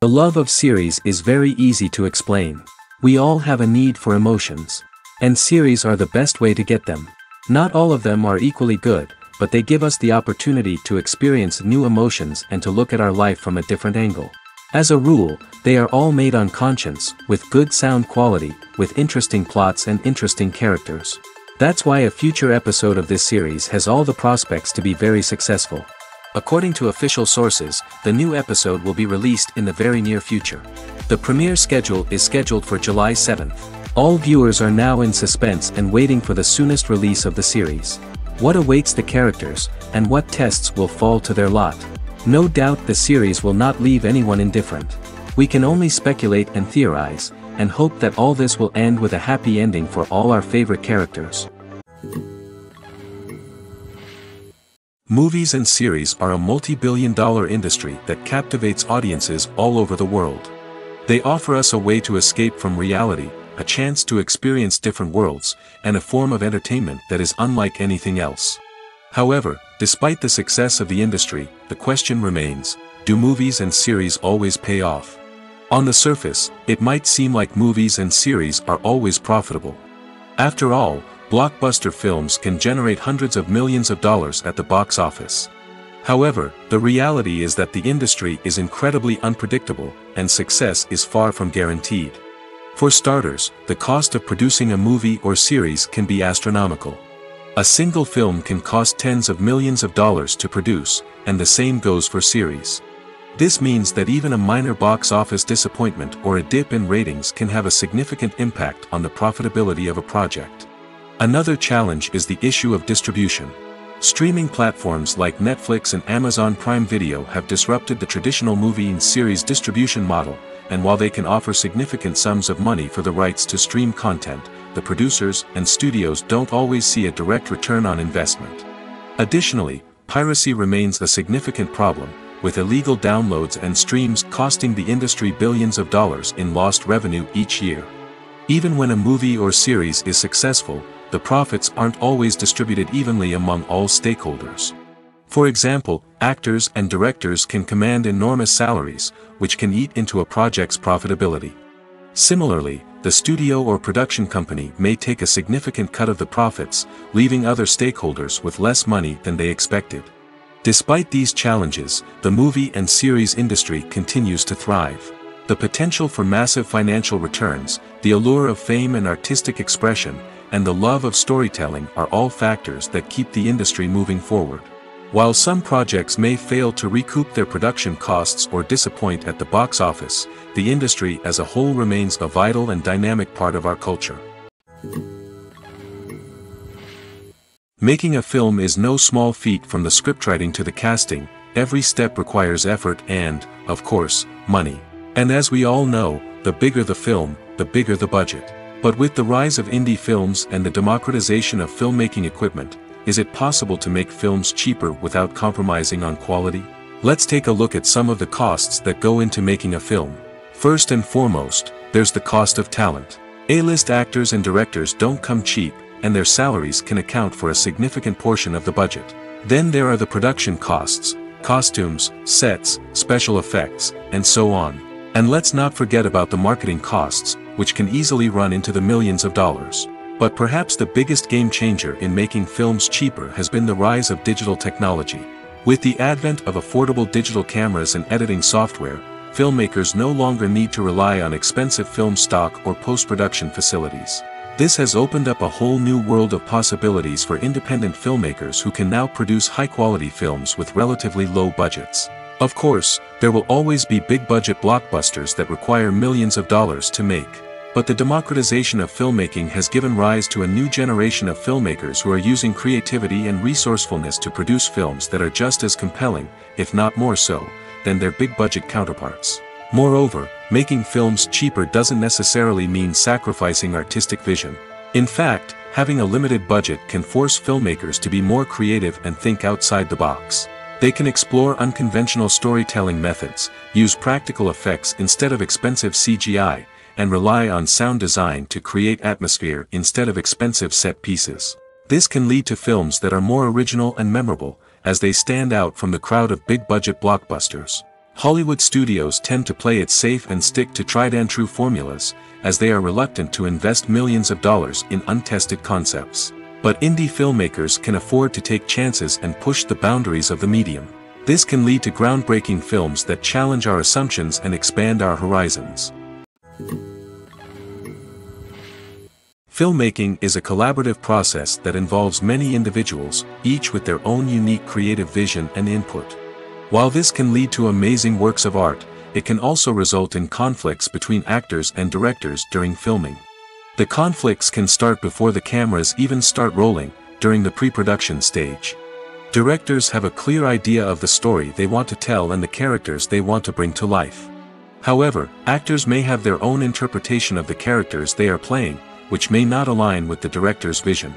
The love of series is very easy to explain. We all have a need for emotions. And series are the best way to get them. Not all of them are equally good, but they give us the opportunity to experience new emotions and to look at our life from a different angle. As a rule, they are all made on conscience, with good sound quality, with interesting plots and interesting characters. That's why a future episode of this series has all the prospects to be very successful. According to official sources, the new episode will be released in the very near future. The premiere schedule is scheduled for July 7th. All viewers are now in suspense and waiting for the soonest release of the series. What awaits the characters, and what tests will fall to their lot? No doubt the series will not leave anyone indifferent. We can only speculate and theorize, and hope that all this will end with a happy ending for all our favorite characters. Movies and series are a multi-billion-dollar industry that captivates audiences all over the world. They offer us a way to escape from reality, a chance to experience different worlds, and a form of entertainment that is unlike anything else. However, despite the success of the industry, the question remains, do movies and series always pay off? On the surface, it might seem like movies and series are always profitable. After all, blockbuster films can generate hundreds of millions of dollars at the box office. However, the reality is that the industry is incredibly unpredictable, and success is far from guaranteed. For starters, the cost of producing a movie or series can be astronomical. A single film can cost tens of millions of dollars to produce, and the same goes for series. This means that even a minor box office disappointment or a dip in ratings can have a significant impact on the profitability of a project. Another challenge is the issue of distribution. Streaming platforms like Netflix and Amazon Prime Video have disrupted the traditional movie and series distribution model, and while they can offer significant sums of money for the rights to stream content, the producers and studios don't always see a direct return on investment. Additionally, piracy remains a significant problem, with illegal downloads and streams costing the industry billions of dollars in lost revenue each year. Even when a movie or series is successful, the profits aren't always distributed evenly among all stakeholders. For example, actors and directors can command enormous salaries, which can eat into a project's profitability. Similarly, the studio or production company may take a significant cut of the profits, leaving other stakeholders with less money than they expected. Despite these challenges, the movie and series industry continues to thrive. The potential for massive financial returns, the allure of fame and artistic expression, and the love of storytelling are all factors that keep the industry moving forward. While some projects may fail to recoup their production costs or disappoint at the box office, the industry as a whole remains a vital and dynamic part of our culture. Making a film is no small feat. From the scriptwriting to the casting, every step requires effort and, of course, money. And as we all know, the bigger the film, the bigger the budget. But with the rise of indie films and the democratization of filmmaking equipment, is it possible to make films cheaper without compromising on quality? Let's take a look at some of the costs that go into making a film. First and foremost, there's the cost of talent. A-list actors and directors don't come cheap, and their salaries can account for a significant portion of the budget. Then there are the production costs, costumes, sets, special effects, and so on. And let's not forget about the marketing costs, which can easily run into the millions of dollars. But perhaps the biggest game changer in making films cheaper has been the rise of digital technology. With the advent of affordable digital cameras and editing software, filmmakers no longer need to rely on expensive film stock or post-production facilities. This has opened up a whole new world of possibilities for independent filmmakers who can now produce high-quality films with relatively low budgets. Of course, there will always be big-budget blockbusters that require millions of dollars to make. But the democratization of filmmaking has given rise to a new generation of filmmakers who are using creativity and resourcefulness to produce films that are just as compelling, if not more so, than their big-budget counterparts. Moreover, making films cheaper doesn't necessarily mean sacrificing artistic vision. In fact, having a limited budget can force filmmakers to be more creative and think outside the box. They can explore unconventional storytelling methods, use practical effects instead of expensive CGI, and rely on sound design to create atmosphere instead of expensive set pieces. This can lead to films that are more original and memorable, as they stand out from the crowd of big-budget blockbusters. Hollywood studios tend to play it safe and stick to tried-and-true formulas, as they are reluctant to invest millions of dollars in untested concepts. But indie filmmakers can afford to take chances and push the boundaries of the medium. This can lead to groundbreaking films that challenge our assumptions and expand our horizons. Filmmaking is a collaborative process that involves many individuals, each with their own unique creative vision and input. While this can lead to amazing works of art, it can also result in conflicts between actors and directors during filming. The conflicts can start before the cameras even start rolling, during the pre-production stage. Directors have a clear idea of the story they want to tell and the characters they want to bring to life. However, actors may have their own interpretation of the characters they are playing, which may not align with the director's vision.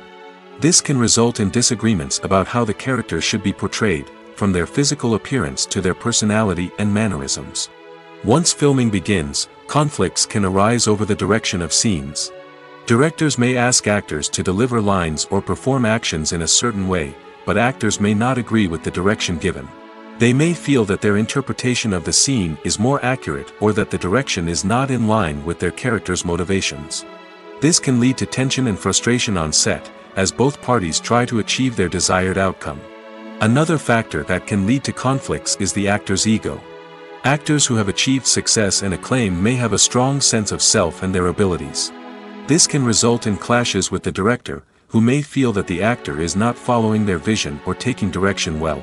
This can result in disagreements about how the characters should be portrayed, from their physical appearance to their personality and mannerisms. Once filming begins, conflicts can arise over the direction of scenes. Directors may ask actors to deliver lines or perform actions in a certain way, but actors may not agree with the direction given. They may feel that their interpretation of the scene is more accurate or that the direction is not in line with their character's motivations. This can lead to tension and frustration on set, as both parties try to achieve their desired outcome. Another factor that can lead to conflicts is the actor's ego. Actors who have achieved success and acclaim may have a strong sense of self and their abilities. This can result in clashes with the director, who may feel that the actor is not following their vision or taking direction well.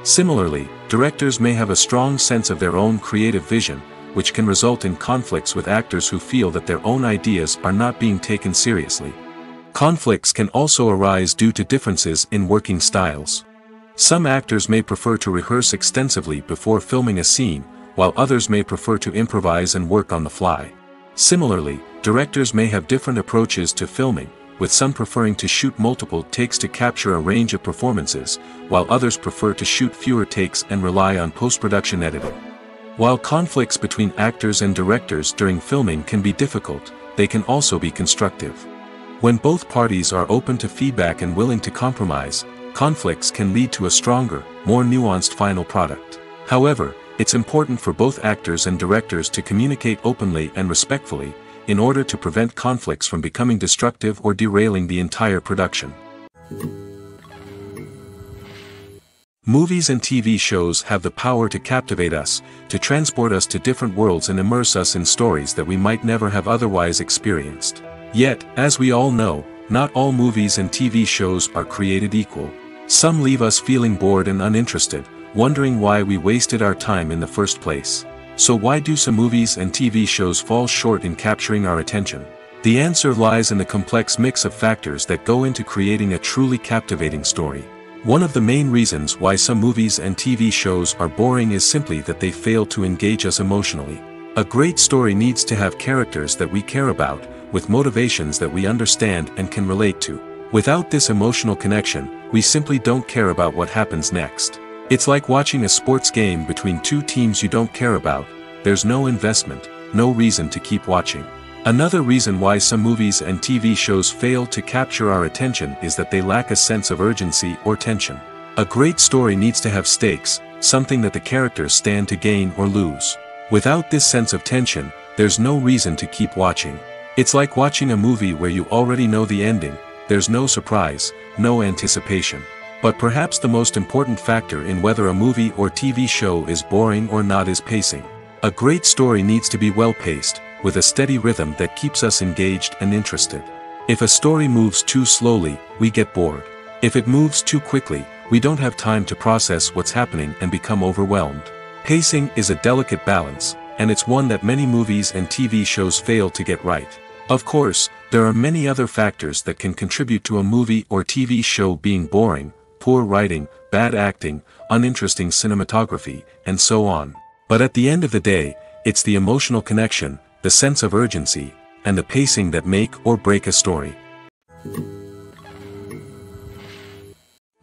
Similarly, directors may have a strong sense of their own creative vision, which can result in conflicts with actors who feel that their own ideas are not being taken seriously. Conflicts can also arise due to differences in working styles. Some actors may prefer to rehearse extensively before filming a scene, while others may prefer to improvise and work on the fly. Similarly, directors may have different approaches to filming, with some preferring to shoot multiple takes to capture a range of performances, while others prefer to shoot fewer takes and rely on post-production editing. While conflicts between actors and directors during filming can be difficult, they can also be constructive. When both parties are open to feedback and willing to compromise, conflicts can lead to a stronger, more nuanced final product. However, it's important for both actors and directors to communicate openly and respectfully, in order to prevent conflicts from becoming destructive or derailing the entire production. Movies and TV shows have the power to captivate us, to transport us to different worlds and immerse us in stories that we might never have otherwise experienced. Yet, as we all know, not all movies and TV shows are created equal. Some leave us feeling bored and uninterested, wondering why we wasted our time in the first place. So why do some movies and TV shows fall short in capturing our attention? The answer lies in the complex mix of factors that go into creating a truly captivating story. One of the main reasons why some movies and TV shows are boring is simply that they fail to engage us emotionally. A great story needs to have characters that we care about, with motivations that we understand and can relate to. Without this emotional connection, we simply don't care about what happens next. It's like watching a sports game between two teams you don't care about. There's no investment, no reason to keep watching. Another reason why some movies and TV shows fail to capture our attention is that they lack a sense of urgency or tension. A great story needs to have stakes, something that the characters stand to gain or lose. Without this sense of tension, there's no reason to keep watching. It's like watching a movie where you already know the ending. There's no surprise, no anticipation. But perhaps the most important factor in whether a movie or TV show is boring or not is pacing. A great story needs to be well-paced, with a steady rhythm that keeps us engaged and interested. If a story moves too slowly, we get bored. If it moves too quickly, we don't have time to process what's happening and become overwhelmed. Pacing is a delicate balance, and it's one that many movies and TV shows fail to get right. Of course, there are many other factors that can contribute to a movie or TV show being boring: poor writing, bad acting, uninteresting cinematography, and so on. But at the end of the day, it's the emotional connection, the sense of urgency, and the pacing that make or break a story.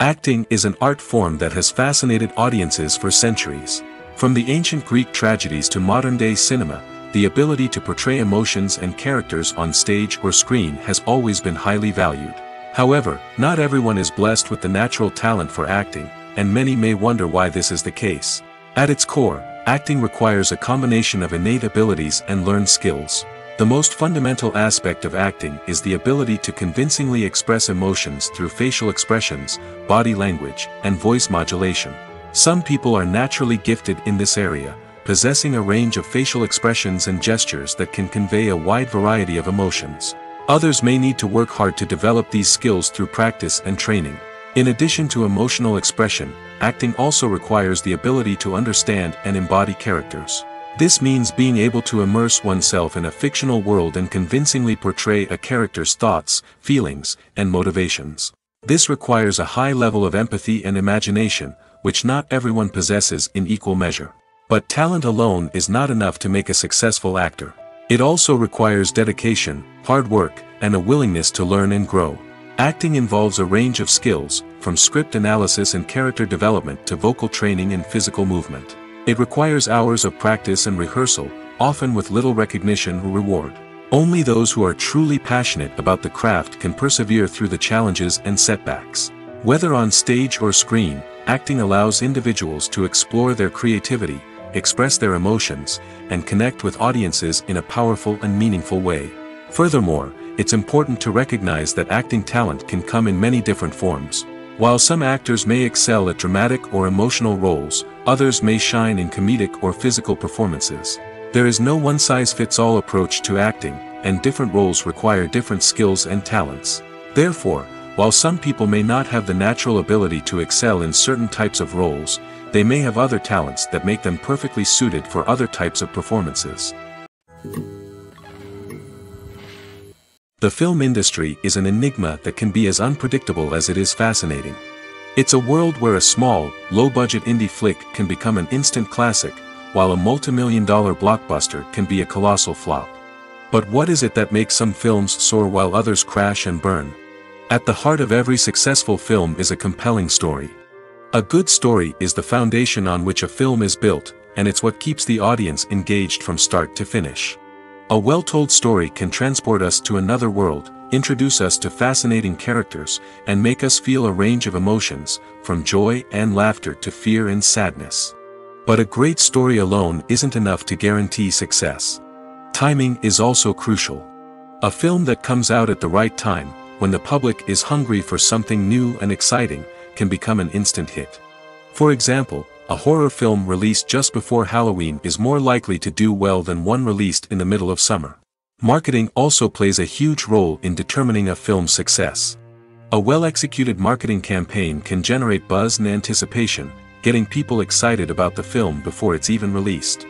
Acting is an art form that has fascinated audiences for centuries. From the ancient Greek tragedies to modern-day cinema, the ability to portray emotions and characters on stage or screen has always been highly valued. However, not everyone is blessed with the natural talent for acting, and many may wonder why this is the case. At its core, acting requires a combination of innate abilities and learned skills. The most fundamental aspect of acting is the ability to convincingly express emotions through facial expressions, body language, and voice modulation. Some people are naturally gifted in this area, possessing a range of facial expressions and gestures that can convey a wide variety of emotions. Others may need to work hard to develop these skills through practice and training. In addition to emotional expression, acting also requires the ability to understand and embody characters. This means being able to immerse oneself in a fictional world and convincingly portray a character's thoughts, feelings, and motivations. This requires a high level of empathy and imagination, which not everyone possesses in equal measure. But talent alone is not enough to make a successful actor. It also requires dedication, hard work, and a willingness to learn and grow. Acting involves a range of skills, from script analysis and character development to vocal training and physical movement. It requires hours of practice and rehearsal, often with little recognition or reward. Only those who are truly passionate about the craft can persevere through the challenges and setbacks. Whether on stage or screen, acting allows individuals to explore their creativity, express their emotions, and connect with audiences in a powerful and meaningful way. Furthermore, it's important to recognize that acting talent can come in many different forms. While some actors may excel at dramatic or emotional roles, others may shine in comedic or physical performances. There is no one-size-fits-all approach to acting, and different roles require different skills and talents. Therefore, while some people may not have the natural ability to excel in certain types of roles, they may have other talents that make them perfectly suited for other types of performances. The film industry is an enigma that can be as unpredictable as it is fascinating. It's a world where a small, low-budget indie flick can become an instant classic, while a multi-million-dollar blockbuster can be a colossal flop. But what is it that makes some films soar while others crash and burn? At the heart of every successful film is a compelling story. A good story is the foundation on which a film is built, and it's what keeps the audience engaged from start to finish. A well-told story can transport us to another world, introduce us to fascinating characters, and make us feel a range of emotions, from joy and laughter to fear and sadness. But a great story alone isn't enough to guarantee success. Timing is also crucial. A film that comes out at the right time, when the public is hungry for something new and exciting, can become an instant hit. For example, a horror film released just before Halloween is more likely to do well than one released in the middle of summer. Marketing also plays a huge role in determining a film's success. A well-executed marketing campaign can generate buzz and anticipation, getting people excited about the film before it's even released.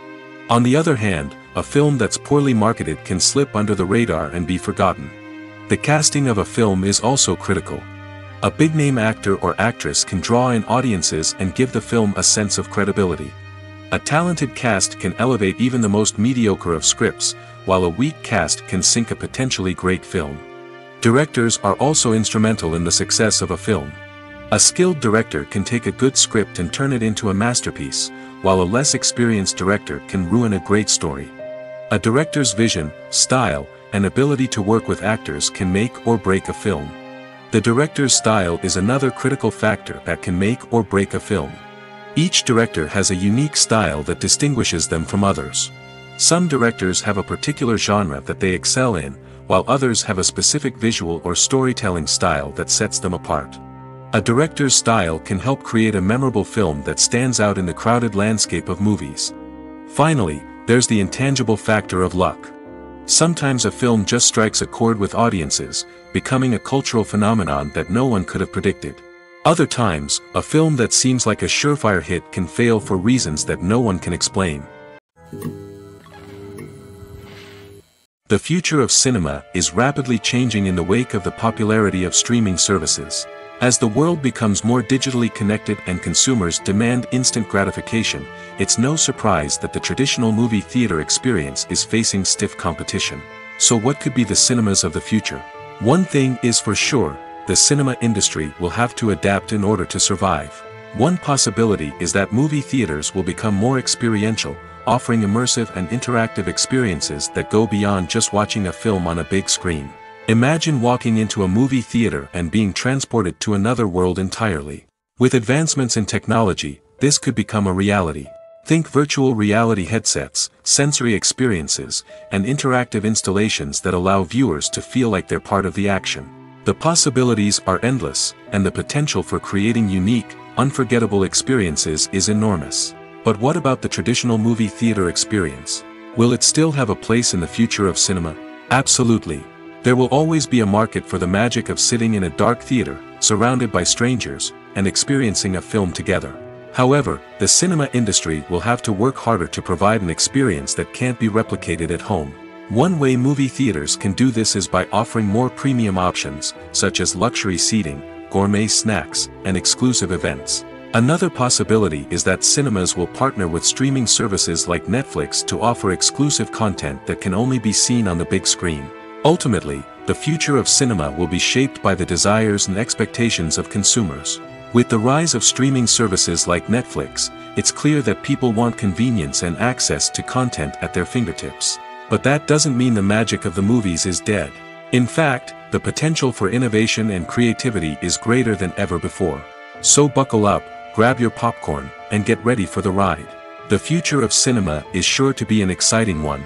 On the other hand, a film that's poorly marketed can slip under the radar and be forgotten. The casting of a film is also critical. A big-name actor or actress can draw in audiences and give the film a sense of credibility. A talented cast can elevate even the most mediocre of scripts, while a weak cast can sink a potentially great film. Directors are also instrumental in the success of a film. A skilled director can take a good script and turn it into a masterpiece, while a less experienced director can ruin a great story. A director's vision, style, and ability to work with actors can make or break a film. The director's style is another critical factor that can make or break a film. Each director has a unique style that distinguishes them from others. Some directors have a particular genre that they excel in, while others have a specific visual or storytelling style that sets them apart. A director's style can help create a memorable film that stands out in the crowded landscape of movies. Finally, there's the intangible factor of luck. Sometimes a film just strikes a chord with audiences, becoming a cultural phenomenon that no one could have predicted. Other times, a film that seems like a surefire hit can fail for reasons that no one can explain. The future of cinema is rapidly changing in the wake of the popularity of streaming services. As the world becomes more digitally connected and consumers demand instant gratification, it's no surprise that the traditional movie theater experience is facing stiff competition. So what could be the cinemas of the future? One thing is for sure, the cinema industry will have to adapt in order to survive. One possibility is that movie theaters will become more experiential, offering immersive and interactive experiences that go beyond just watching a film on a big screen. Imagine walking into a movie theater and being transported to another world entirely. With advancements in technology, this could become a reality. Think virtual reality headsets, sensory experiences, and interactive installations that allow viewers to feel like they're part of the action. The possibilities are endless, and the potential for creating unique, unforgettable experiences is enormous. But what about the traditional movie theater experience? Will it still have a place in the future of cinema? Absolutely. There will always be a market for the magic of sitting in a dark theater, surrounded by strangers, and experiencing a film together. However, the cinema industry will have to work harder to provide an experience that can't be replicated at home. One way movie theaters can do this is by offering more premium options, such as luxury seating, gourmet snacks, and exclusive events. Another possibility is that cinemas will partner with streaming services like Netflix to offer exclusive content that can only be seen on the big screen. Ultimately, the future of cinema will be shaped by the desires and expectations of consumers. With the rise of streaming services like Netflix, it's clear that people want convenience and access to content at their fingertips. But that doesn't mean the magic of the movies is dead. In fact, the potential for innovation and creativity is greater than ever before. So buckle up, grab your popcorn, and get ready for the ride. The future of cinema is sure to be an exciting one.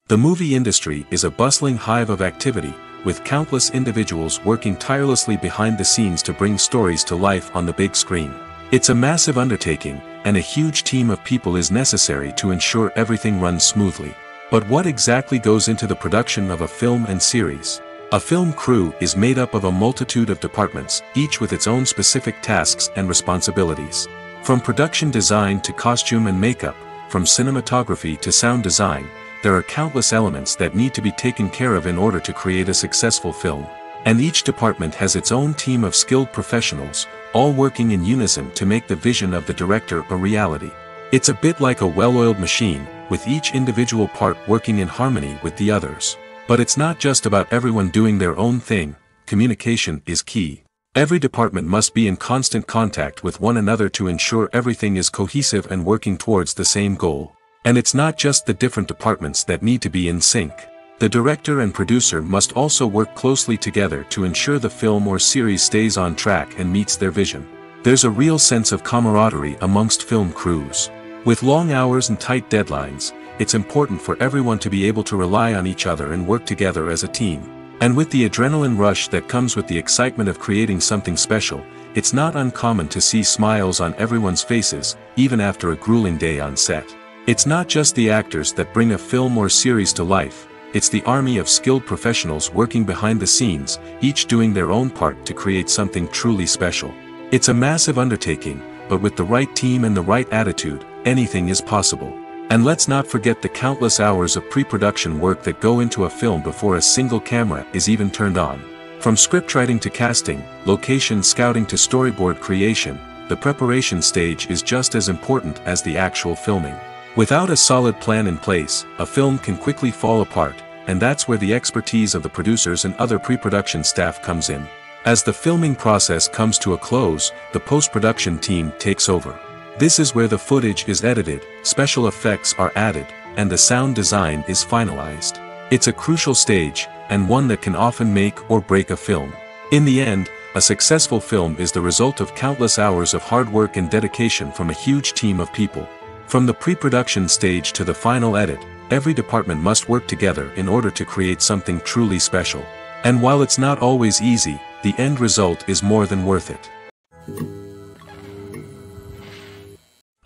The movie industry is a bustling hive of activity, with countless individuals working tirelessly behind the scenes to bring stories to life on the big screen. It's a massive undertaking, and a huge team of people is necessary to ensure everything runs smoothly. But what exactly goes into the production of a film and series? A film crew is made up of a multitude of departments, each with its own specific tasks and responsibilities. From production design to costume and makeup, from cinematography to sound design, there are countless elements that need to be taken care of in order to create a successful film. And each department has its own team of skilled professionals, all working in unison to make the vision of the director a reality. It's a bit like a well-oiled machine, with each individual part working in harmony with the others. But it's not just about everyone doing their own thing, communication is key. Every department must be in constant contact with one another to ensure everything is cohesive and working towards the same goal. And it's not just the different departments that need to be in sync. The director and producer must also work closely together to ensure the film or series stays on track and meets their vision. There's a real sense of camaraderie amongst film crews. With long hours and tight deadlines, it's important for everyone to be able to rely on each other and work together as a team. And with the adrenaline rush that comes with the excitement of creating something special, it's not uncommon to see smiles on everyone's faces, even after a grueling day on set. It's not just the actors that bring a film or series to life, it's the army of skilled professionals working behind the scenes, each doing their own part to create something truly special. It's a massive undertaking, but with the right team and the right attitude, anything is possible. And let's not forget the countless hours of pre-production work that go into a film before a single camera is even turned on. From scriptwriting to casting, location scouting to storyboard creation, the preparation stage is just as important as the actual filming. Without a solid plan in place, a film can quickly fall apart, and that's where the expertise of the producers and other pre-production staff comes in. As the filming process comes to a close, the post-production team takes over. This is where the footage is edited, special effects are added, and the sound design is finalized. It's a crucial stage, and one that can often make or break a film. In the end, a successful film is the result of countless hours of hard work and dedication from a huge team of people. From the pre-production stage to the final edit, every department must work together in order to create something truly special. And while it's not always easy, the end result is more than worth it.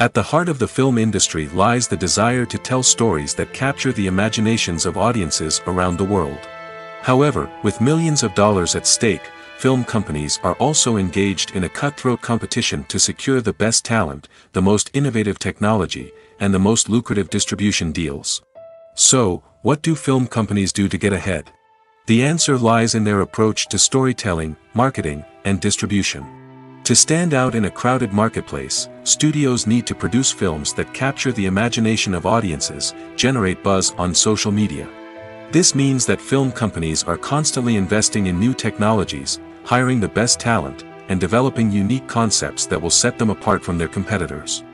At the heart of the film industry lies the desire to tell stories that capture the imaginations of audiences around the world. However, with millions of dollars at stake, film companies are also engaged in a cutthroat competition to secure the best talent, the most innovative technology, and the most lucrative distribution deals. So, what do film companies do to get ahead? The answer lies in their approach to storytelling, marketing, and distribution. To stand out in a crowded marketplace, studios need to produce films that capture the imagination of audiences, generate buzz on social media. This means that film companies are constantly investing in new technologies, hiring the best talent, and developing unique concepts that will set them apart from their competitors.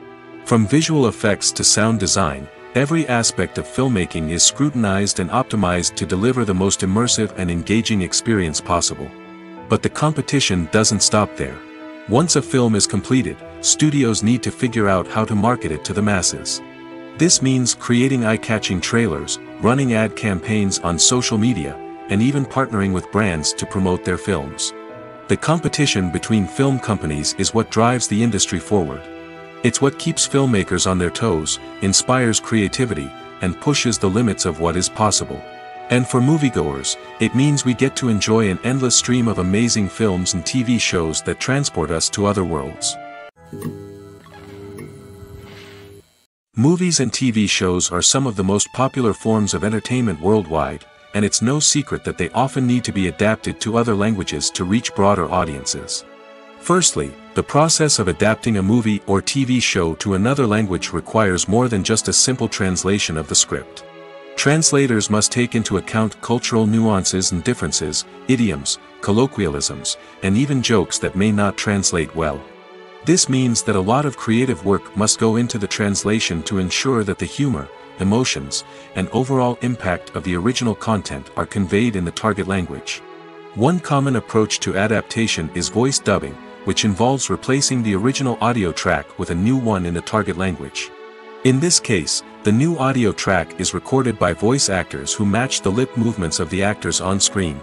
From visual effects to sound design, every aspect of filmmaking is scrutinized and optimized to deliver the most immersive and engaging experience possible. But the competition doesn't stop there. Once a film is completed, studios need to figure out how to market it to the masses. This means creating eye-catching trailers, running ad campaigns on social media, and even partnering with brands to promote their films. The competition between film companies is what drives the industry forward. It's what keeps filmmakers on their toes, inspires creativity, and pushes the limits of what is possible. And for moviegoers, it means we get to enjoy an endless stream of amazing films and TV shows that transport us to other worlds. Movies and TV shows are some of the most popular forms of entertainment worldwide, and it's no secret that they often need to be adapted to other languages to reach broader audiences. Firstly, the process of adapting a movie or TV show to another language requires more than just a simple translation of the script. Translators must take into account cultural nuances and differences, idioms, colloquialisms, and even jokes that may not translate well. This means that a lot of creative work must go into the translation to ensure that the humor, emotions, and overall impact of the original content are conveyed in the target language. One common approach to adaptation is voice dubbing, which involves replacing the original audio track with a new one in the target language. In this case, the new audio track is recorded by voice actors who match the lip movements of the actors on screen.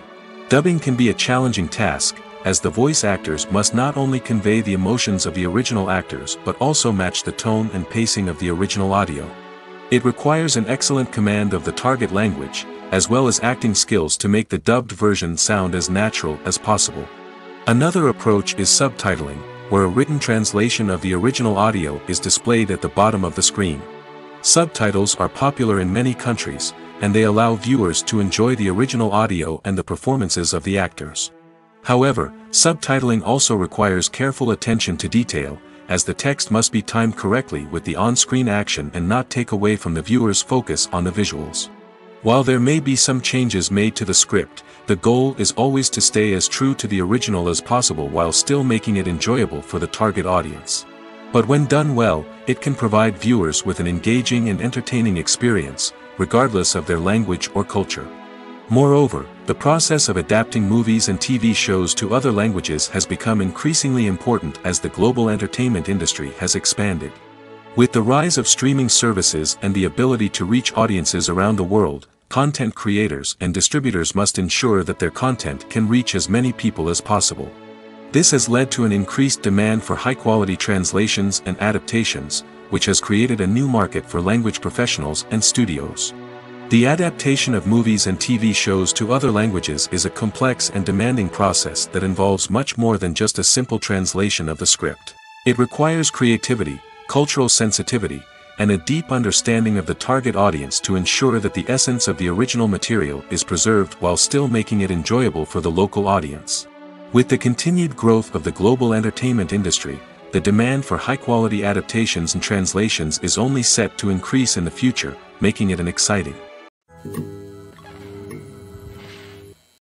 Dubbing can be a challenging task, as the voice actors must not only convey the emotions of the original actors but also match the tone and pacing of the original audio. It requires an excellent command of the target language, as well as acting skills to make the dubbed version sound as natural as possible. Another approach is subtitling, where a written translation of the original audio is displayed at the bottom of the screen. Subtitles are popular in many countries, and they allow viewers to enjoy the original audio and the performances of the actors. However, subtitling also requires careful attention to detail, as the text must be timed correctly with the on-screen action and not take away from the viewer's focus on the visuals. While there may be some changes made to the script, the goal is always to stay as true to the original as possible while still making it enjoyable for the target audience. But when done well, it can provide viewers with an engaging and entertaining experience, regardless of their language or culture. Moreover, the process of adapting movies and TV shows to other languages has become increasingly important as the global entertainment industry has expanded. With the rise of streaming services and the ability to reach audiences around the world, content creators and distributors must ensure that their content can reach as many people as possible. This has led to an increased demand for high-quality translations and adaptations, which has created a new market for language professionals and studios. The adaptation of movies and TV shows to other languages is a complex and demanding process that involves much more than just a simple translation of the script. It requires creativity, cultural sensitivity, and a deep understanding of the target audience to ensure that the essence of the original material is preserved while still making it enjoyable for the local audience. With the continued growth of the global entertainment industry, the demand for high-quality adaptations and translations is only set to increase in the future, making it an exciting.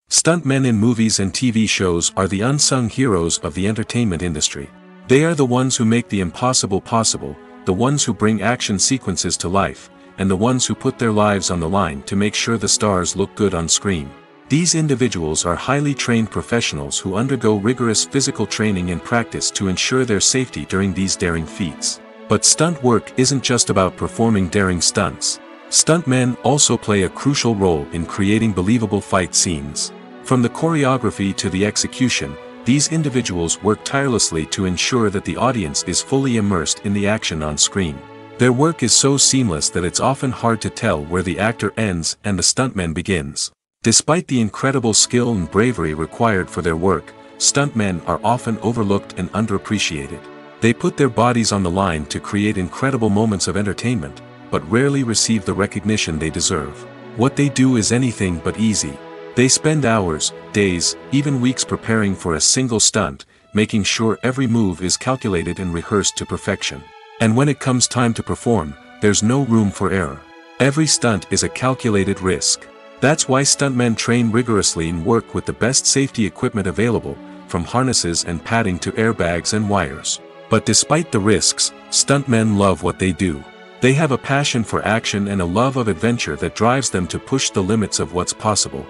Stuntmen in movies and TV shows are the unsung heroes of the entertainment industry. They are the ones who make the impossible possible, the ones who bring action sequences to life, and the ones who put their lives on the line to make sure the stars look good on screen. These individuals are highly trained professionals who undergo rigorous physical training and practice to ensure their safety during these daring feats. But stunt work isn't just about performing daring stunts. Stuntmen also play a crucial role in creating believable fight scenes. From the choreography to the execution, These individuals work tirelessly to ensure that the audience is fully immersed in the action on screen. Their work is so seamless that it's often hard to tell where the actor ends and the stuntman begins. Despite the incredible skill and bravery required for their work, stuntmen are often overlooked and underappreciated. They put their bodies on the line to create incredible moments of entertainment, but rarely receive the recognition they deserve. What they do is anything but easy. They spend hours, days, even weeks preparing for a single stunt, making sure every move is calculated and rehearsed to perfection. And when it comes time to perform, there's no room for error. Every stunt is a calculated risk. That's why stuntmen train rigorously and work with the best safety equipment available, from harnesses and padding to airbags and wires. But despite the risks, stuntmen love what they do. They have a passion for action and a love of adventure that drives them to push the limits of what's possible.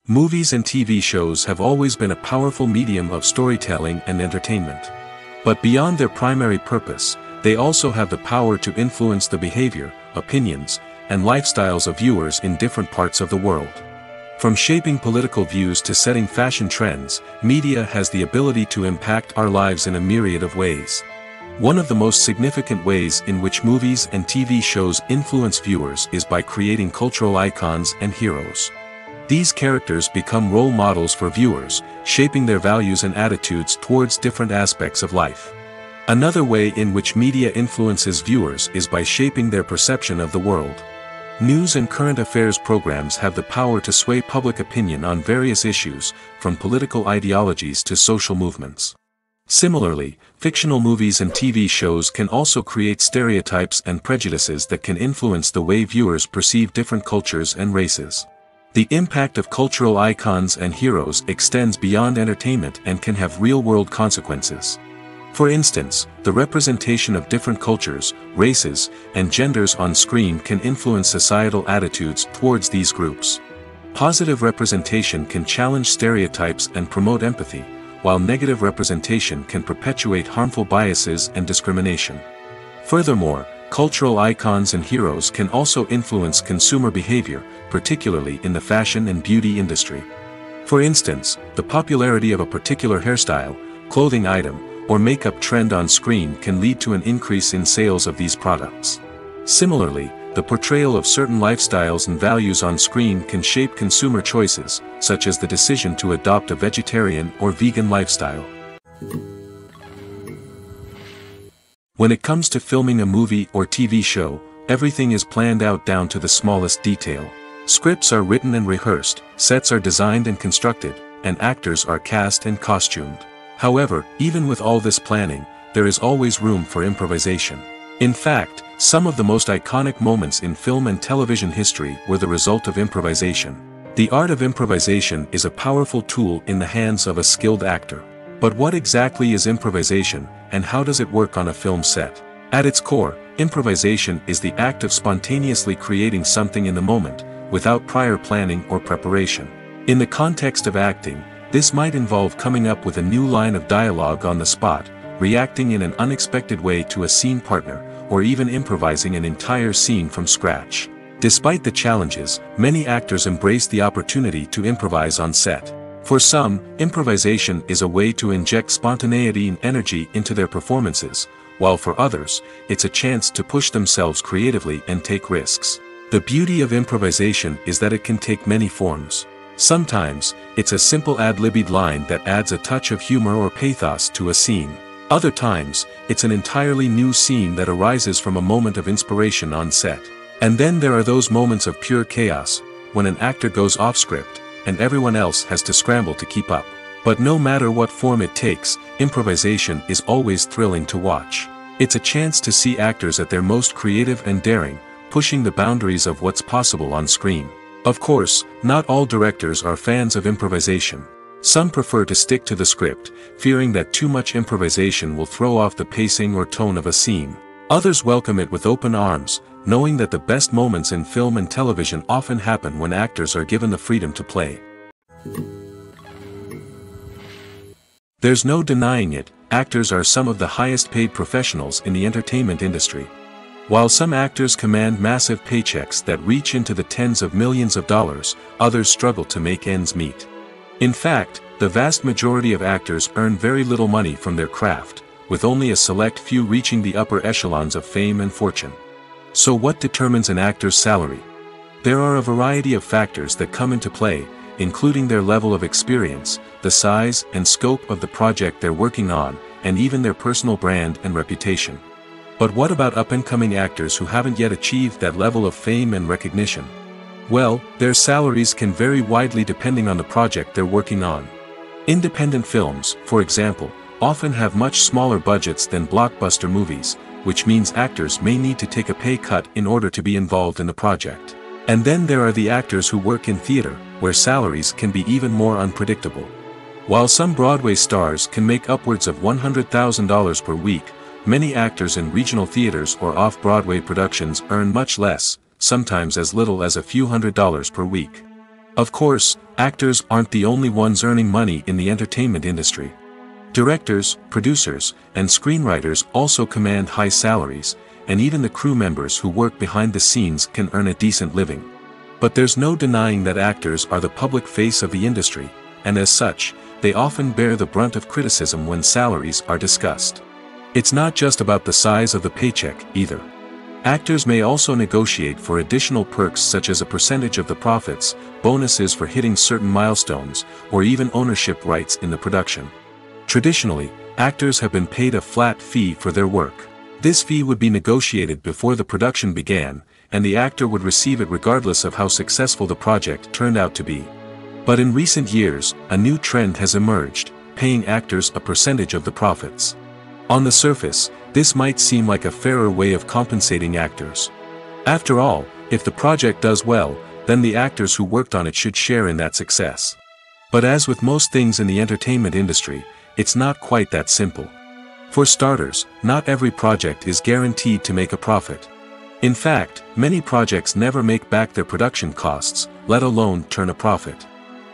Movies and TV shows have always been a powerful medium of storytelling and entertainment. But beyond their primary purpose, they also have the power to influence the behavior, opinions, and lifestyles of viewers in different parts of the world. From shaping political views to setting fashion trends, media has the ability to impact our lives in a myriad of ways. One of the most significant ways in which movies and TV shows influence viewers is by creating cultural icons and heroes. These characters become role models for viewers, shaping their values and attitudes towards different aspects of life. Another way in which media influences viewers is by shaping their perception of the world. News and current affairs programs have the power to sway public opinion on various issues, from political ideologies to social movements. Similarly, fictional movies and TV shows can also create stereotypes and prejudices that can influence the way viewers perceive different cultures and races. The impact of cultural icons and heroes extends beyond entertainment and can have real-world consequences. For instance, the representation of different cultures, races, and genders on screen can influence societal attitudes towards these groups. Positive representation can challenge stereotypes and promote empathy, while negative representation can perpetuate harmful biases and discrimination. Furthermore, cultural icons and heroes can also influence consumer behavior, particularly in the fashion and beauty industry. For instance, the popularity of a particular hairstyle, clothing item, or makeup trend on screen can lead to an increase in sales of these products. Similarly, the portrayal of certain lifestyles and values on screen can shape consumer choices, such as the decision to adopt a vegetarian or vegan lifestyle. When it comes to filming a movie or TV show, everything is planned out down to the smallest detail. Scripts are written and rehearsed, sets are designed and constructed, and actors are cast and costumed. However, even with all this planning, there is always room for improvisation. In fact, some of the most iconic moments in film and television history were the result of improvisation. The art of improvisation is a powerful tool in the hands of a skilled actor. But what exactly is improvisation, and how does it work on a film set? At its core, improvisation is the act of spontaneously creating something in the moment, without prior planning or preparation. In the context of acting, this might involve coming up with a new line of dialogue on the spot, reacting in an unexpected way to a scene partner, or even improvising an entire scene from scratch. Despite the challenges, many actors embrace the opportunity to improvise on set. For some, improvisation is a way to inject spontaneity and energy into their performances, while for others, it's a chance to push themselves creatively and take risks. The beauty of improvisation is that it can take many forms. Sometimes, it's a simple ad-libbed line that adds a touch of humor or pathos to a scene. Other times, it's an entirely new scene that arises from a moment of inspiration on set. And then there are those moments of pure chaos, when an actor goes off script, and everyone else has to scramble to keep up. But no matter what form it takes, improvisation is always thrilling to watch. It's a chance to see actors at their most creative and daring, pushing the boundaries of what's possible on screen. Of course, not all directors are fans of improvisation. Some prefer to stick to the script, fearing that too much improvisation will throw off the pacing or tone of a scene. Others welcome it with open arms, knowing that the best moments in film and television often happen when actors are given the freedom to play. There's no denying it, actors are some of the highest paid professionals in the entertainment industry. While some actors command massive paychecks that reach into the tens of millions of dollars, others struggle to make ends meet. In fact, the vast majority of actors earn very little money from their craft, with only a select few reaching the upper echelons of fame and fortune. So what determines an actor's salary? There are a variety of factors that come into play, including their level of experience, the size and scope of the project they're working on, and even their personal brand and reputation. But what about up-and-coming actors who haven't yet achieved that level of fame and recognition? Well, their salaries can vary widely depending on the project they're working on. Independent films, for example, often have much smaller budgets than blockbuster movies, which means actors may need to take a pay cut in order to be involved in the project. And then there are the actors who work in theater, where salaries can be even more unpredictable. While some Broadway stars can make upwards of $100,000 per week, many actors in regional theaters or off-Broadway productions earn much less, sometimes as little as a few $100s per week. Of course, actors aren't the only ones earning money in the entertainment industry. Directors, producers, and screenwriters also command high salaries, and even the crew members who work behind the scenes can earn a decent living. But there's no denying that actors are the public face of the industry, and as such, they often bear the brunt of criticism when salaries are discussed. It's not just about the size of the paycheck, either. Actors may also negotiate for additional perks such as a percentage of the profits, bonuses for hitting certain milestones, or even ownership rights in the production. Traditionally, actors have been paid a flat fee for their work. This fee would be negotiated before the production began, and the actor would receive it regardless of how successful the project turned out to be. But in recent years, a new trend has emerged, paying actors a percentage of the profits. On the surface, this might seem like a fairer way of compensating actors. After all, if the project does well, then the actors who worked on it should share in that success. But as with most things in the entertainment industry, it's not quite that simple. For starters, not every project is guaranteed to make a profit. In fact, many projects never make back their production costs, let alone turn a profit.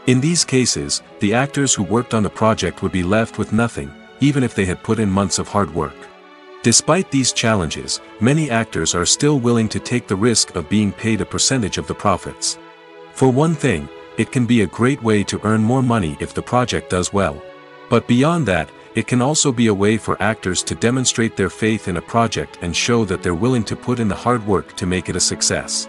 In these cases, the actors who worked on the project would be left with nothing, even if they had put in months of hard work. Despite these challenges, many actors are still willing to take the risk of being paid a percentage of the profits. For one thing, it can be a great way to earn more money if the project does well. But beyond that, it can also be a way for actors to demonstrate their faith in a project and show that they're willing to put in the hard work to make it a success.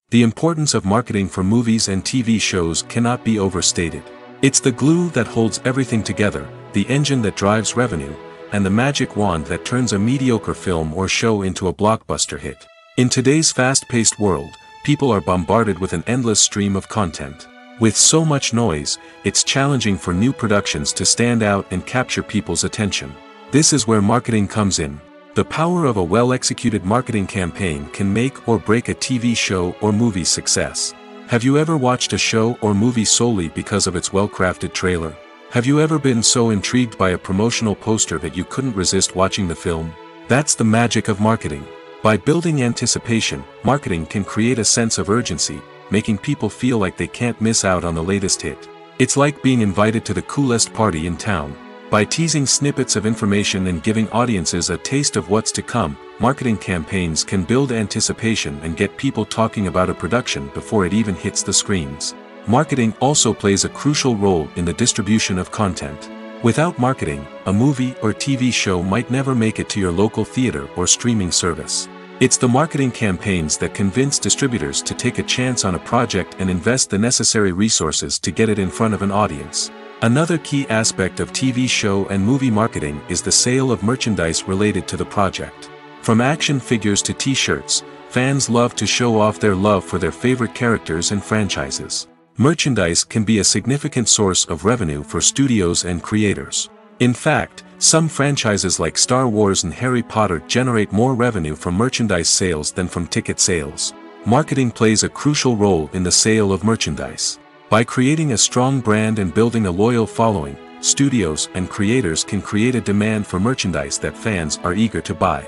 The importance of marketing for movies and TV shows cannot be overstated. It's the glue that holds everything together, the engine that drives revenue, and the magic wand that turns a mediocre film or show into a blockbuster hit. In today's fast-paced world, people are bombarded with an endless stream of content. With so much noise, it's challenging for new productions to stand out and capture people's attention. This is where marketing comes in. The power of a well-executed marketing campaign can make or break a TV show or movie's success. Have you ever watched a show or movie solely because of its well-crafted trailer? Have you ever been so intrigued by a promotional poster that you couldn't resist watching the film? That's the magic of marketing. By building anticipation, marketing can create a sense of urgency, making people feel like they can't miss out on the latest hit. It's like being invited to the coolest party in town. By teasing snippets of information and giving audiences a taste of what's to come, marketing campaigns can build anticipation and get people talking about a production before it even hits the screens. Marketing also plays a crucial role in the distribution of content. Without marketing, a movie or TV show might never make it to your local theater or streaming service. It's the marketing campaigns that convince distributors to take a chance on a project and invest the necessary resources to get it in front of an audience. Another key aspect of TV show and movie marketing is the sale of merchandise related to the project. From action figures to t-shirts, fans love to show off their love for their favorite characters and franchises. Merchandise can be a significant source of revenue for studios and creators. In fact, some franchises like Star Wars and Harry Potter generate more revenue from merchandise sales than from ticket sales. Marketing plays a crucial role in the sale of merchandise. By creating a strong brand and building a loyal following, studios and creators can create a demand for merchandise that fans are eager to buy.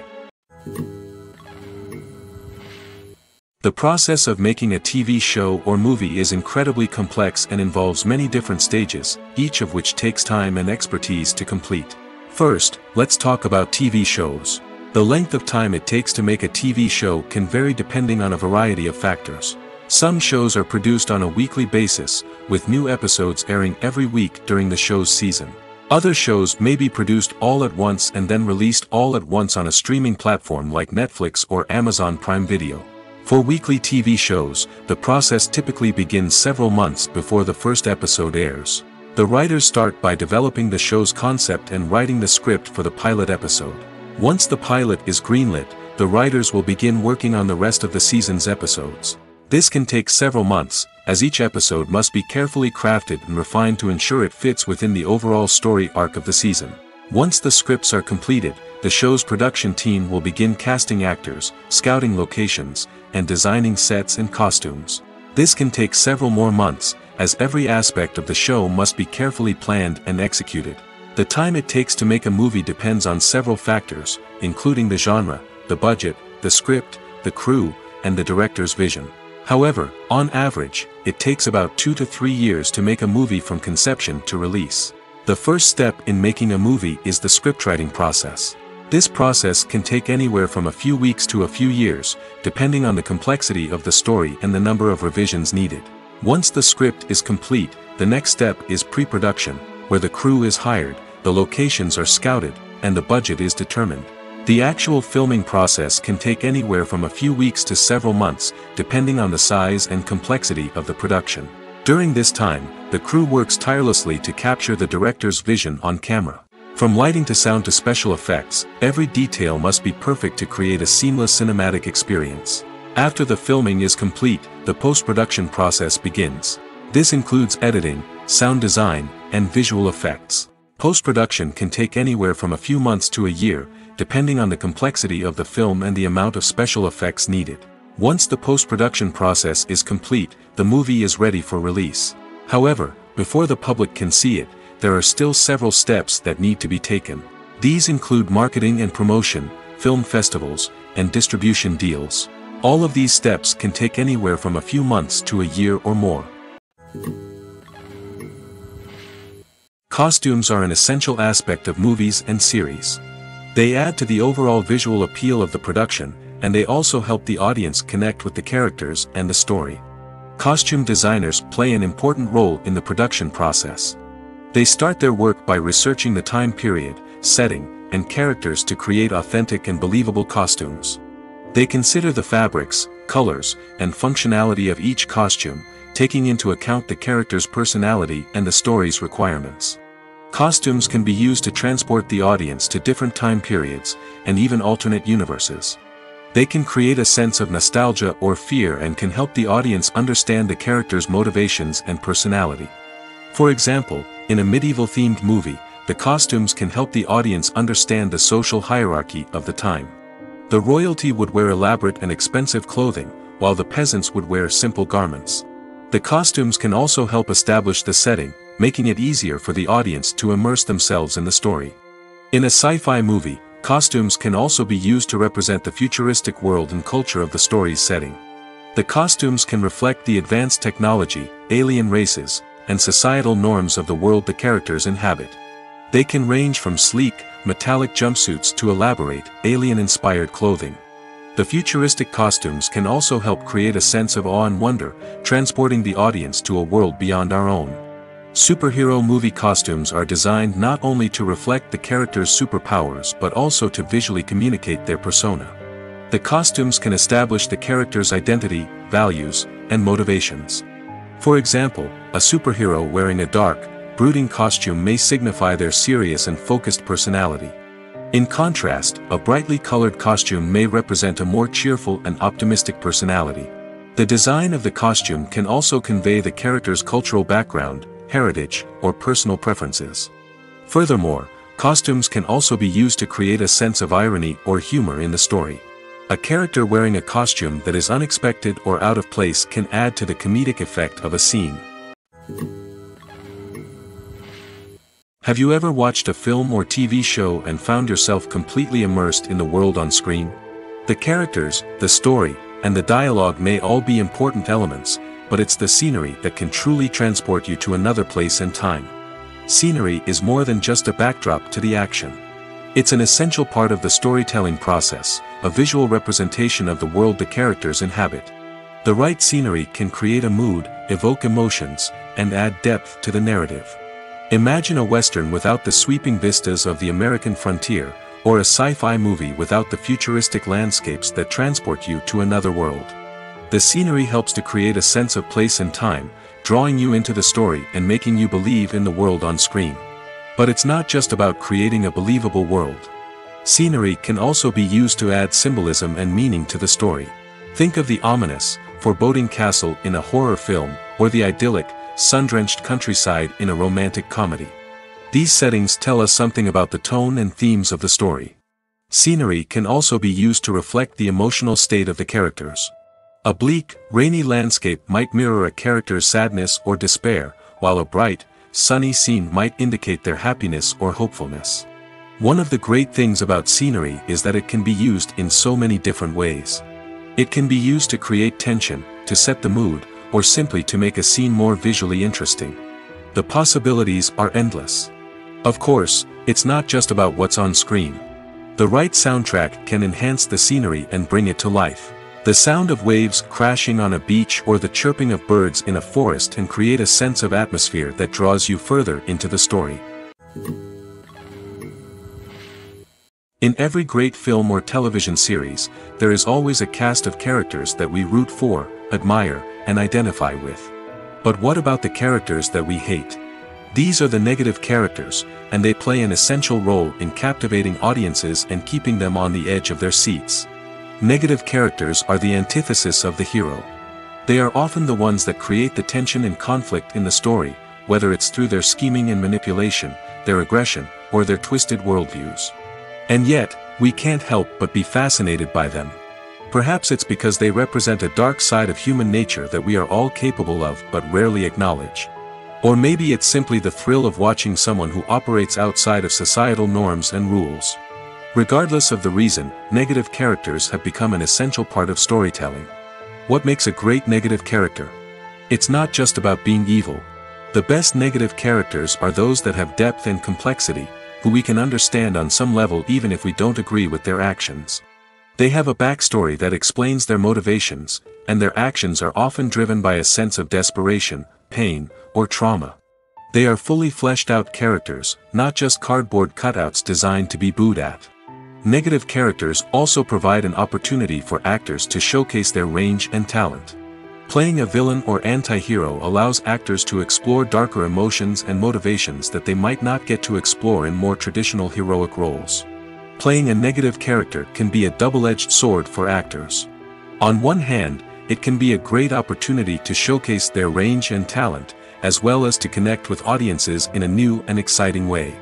The process of making a TV show or movie is incredibly complex and involves many different stages, each of which takes time and expertise to complete. First, let's talk about TV shows. The length of time it takes to make a TV show can vary depending on a variety of factors. Some shows are produced on a weekly basis, with new episodes airing every week during the show's season. Other shows may be produced all at once and then released all at once on a streaming platform like Netflix or Amazon Prime Video. For weekly TV shows, the process typically begins several months before the first episode airs. The writers start by developing the show's concept and writing the script for the pilot episode. Once the pilot is greenlit, the writers will begin working on the rest of the season's episodes. This can take several months, as each episode must be carefully crafted and refined to ensure it fits within the overall story arc of the season. Once the scripts are completed, the show's production team will begin casting actors, scouting locations, and designing sets and costumes. This can take several more months, as every aspect of the show must be carefully planned and executed. The time it takes to make a movie depends on several factors, including the genre, the budget, the script, the crew, and the director's vision. However, on average, it takes about 2 to 3 years to make a movie from conception to release. The first step in making a movie is the scriptwriting process. This process can take anywhere from a few weeks to a few years, depending on the complexity of the story and the number of revisions needed. Once the script is complete, the next step is pre-production, where the crew is hired, the locations are scouted, and the budget is determined. The actual filming process can take anywhere from a few weeks to several months, depending on the size and complexity of the production. During this time, the crew works tirelessly to capture the director's vision on camera. From lighting to sound to special effects, every detail must be perfect to create a seamless cinematic experience. After the filming is complete, the post-production process begins. This includes editing, sound design, and visual effects. Post-production can take anywhere from a few months to a year, depending on the complexity of the film and the amount of special effects needed. Once the post-production process is complete, the movie is ready for release. However, before the public can see it, there are still several steps that need to be taken. These include marketing and promotion, film festivals, and distribution deals. All of these steps can take anywhere from a few months to a year or more. Costumes are an essential aspect of movies and series. They add to the overall visual appeal of the production, and they also help the audience connect with the characters and the story. Costume designers play an important role in the production process. They start their work by researching the time period, setting, and characters to create authentic and believable costumes. They consider the fabrics, colors, and functionality of each costume, taking into account the character's personality and the story's requirements. Costumes can be used to transport the audience to different time periods, and even alternate universes. They can create a sense of nostalgia or fear and can help the audience understand the character's motivations and personality. For example, in a medieval-themed movie, the costumes can help the audience understand the social hierarchy of the time. The royalty would wear elaborate and expensive clothing, while the peasants would wear simple garments. The costumes can also help establish the setting, making it easier for the audience to immerse themselves in the story. In a sci-fi movie, costumes can also be used to represent the futuristic world and culture of the story's setting. The costumes can reflect the advanced technology, alien races, and societal norms of the world the characters inhabit. They can range from sleek, metallic jumpsuits to elaborate, alien-inspired clothing. The futuristic costumes can also help create a sense of awe and wonder, transporting the audience to a world beyond our own. Superhero movie costumes are designed not only to reflect the character's superpowers but also to visually communicate their persona. The costumes can establish the character's identity, values, and motivations. For example, a superhero wearing a dark, brooding costume may signify their serious and focused personality. In contrast, a brightly colored costume may represent a more cheerful and optimistic personality. The design of the costume can also convey the character's cultural background, heritage, or personal preferences. Furthermore, costumes can also be used to create a sense of irony or humor in the story. A character wearing a costume that is unexpected or out of place can add to the comedic effect of a scene. Have you ever watched a film or TV show and found yourself completely immersed in the world on screen? The characters, the story, and the dialogue may all be important elements, but it's the scenery that can truly transport you to another place and time. Scenery is more than just a backdrop to the action. It's an essential part of the storytelling process, a visual representation of the world the characters inhabit. The right scenery can create a mood, evoke emotions, and add depth to the narrative. Imagine a Western without the sweeping vistas of the American frontier, or a sci-fi movie without the futuristic landscapes that transport you to another world. The scenery helps to create a sense of place and time, drawing you into the story and making you believe in the world on screen. But it's not just about creating a believable world. Scenery can also be used to add symbolism and meaning to the story. Think of the ominous, foreboding castle in a horror film, or the idyllic, sun-drenched countryside in a romantic comedy. These settings tell us something about the tone and themes of the story. Scenery can also be used to reflect the emotional state of the characters. A bleak, rainy landscape might mirror a character's sadness or despair, while a bright, sunny scene might indicate their happiness or hopefulness. One of the great things about scenery is that it can be used in so many different ways. It can be used to create tension, to set the mood, or simply to make a scene more visually interesting. The possibilities are endless. Of course, it's not just about what's on screen. The right soundtrack can enhance the scenery and bring it to life. The sound of waves crashing on a beach or the chirping of birds in a forest can create a sense of atmosphere that draws you further into the story. In every great film or television series, there is always a cast of characters that we root for, admire, and identify with. But what about the characters that we hate? These are the negative characters, and they play an essential role in captivating audiences and keeping them on the edge of their seats. Negative characters are the antithesis of the hero. They are often the ones that create the tension and conflict in the story, whether it's through their scheming and manipulation, their aggression, or their twisted worldviews. And yet, we can't help but be fascinated by them. Perhaps it's because they represent a dark side of human nature that we are all capable of but rarely acknowledge. Or maybe it's simply the thrill of watching someone who operates outside of societal norms and rules. Regardless of the reason, negative characters have become an essential part of storytelling. What makes a great negative character? It's not just about being evil. The best negative characters are those that have depth and complexity, who we can understand on some level even if we don't agree with their actions. They have a backstory that explains their motivations, and their actions are often driven by a sense of desperation, pain, or trauma. They are fully fleshed out characters, not just cardboard cutouts designed to be booed at. Negative characters also provide an opportunity for actors to showcase their range and talent. Playing a villain or anti-hero allows actors to explore darker emotions and motivations that they might not get to explore in more traditional heroic roles. Playing a negative character can be a double-edged sword for actors. On one hand, it can be a great opportunity to showcase their range and talent, as well as to connect with audiences in a new and exciting way.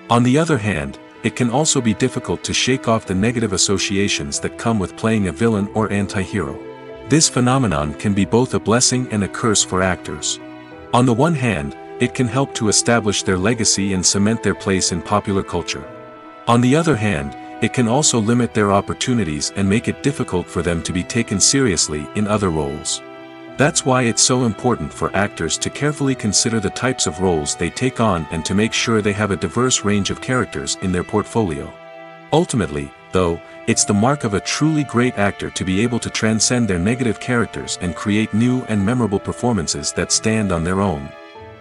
On the other hand, it can also be difficult to shake off the negative associations that come with playing a villain or anti-hero. This phenomenon can be both a blessing and a curse for actors. On the one hand, it can help to establish their legacy and cement their place in popular culture. On the other hand, it can also limit their opportunities and make it difficult for them to be taken seriously in other roles. That's why it's so important for actors to carefully consider the types of roles they take on and to make sure they have a diverse range of characters in their portfolio. Ultimately, though, it's the mark of a truly great actor to be able to transcend their negative characters and create new and memorable performances that stand on their own.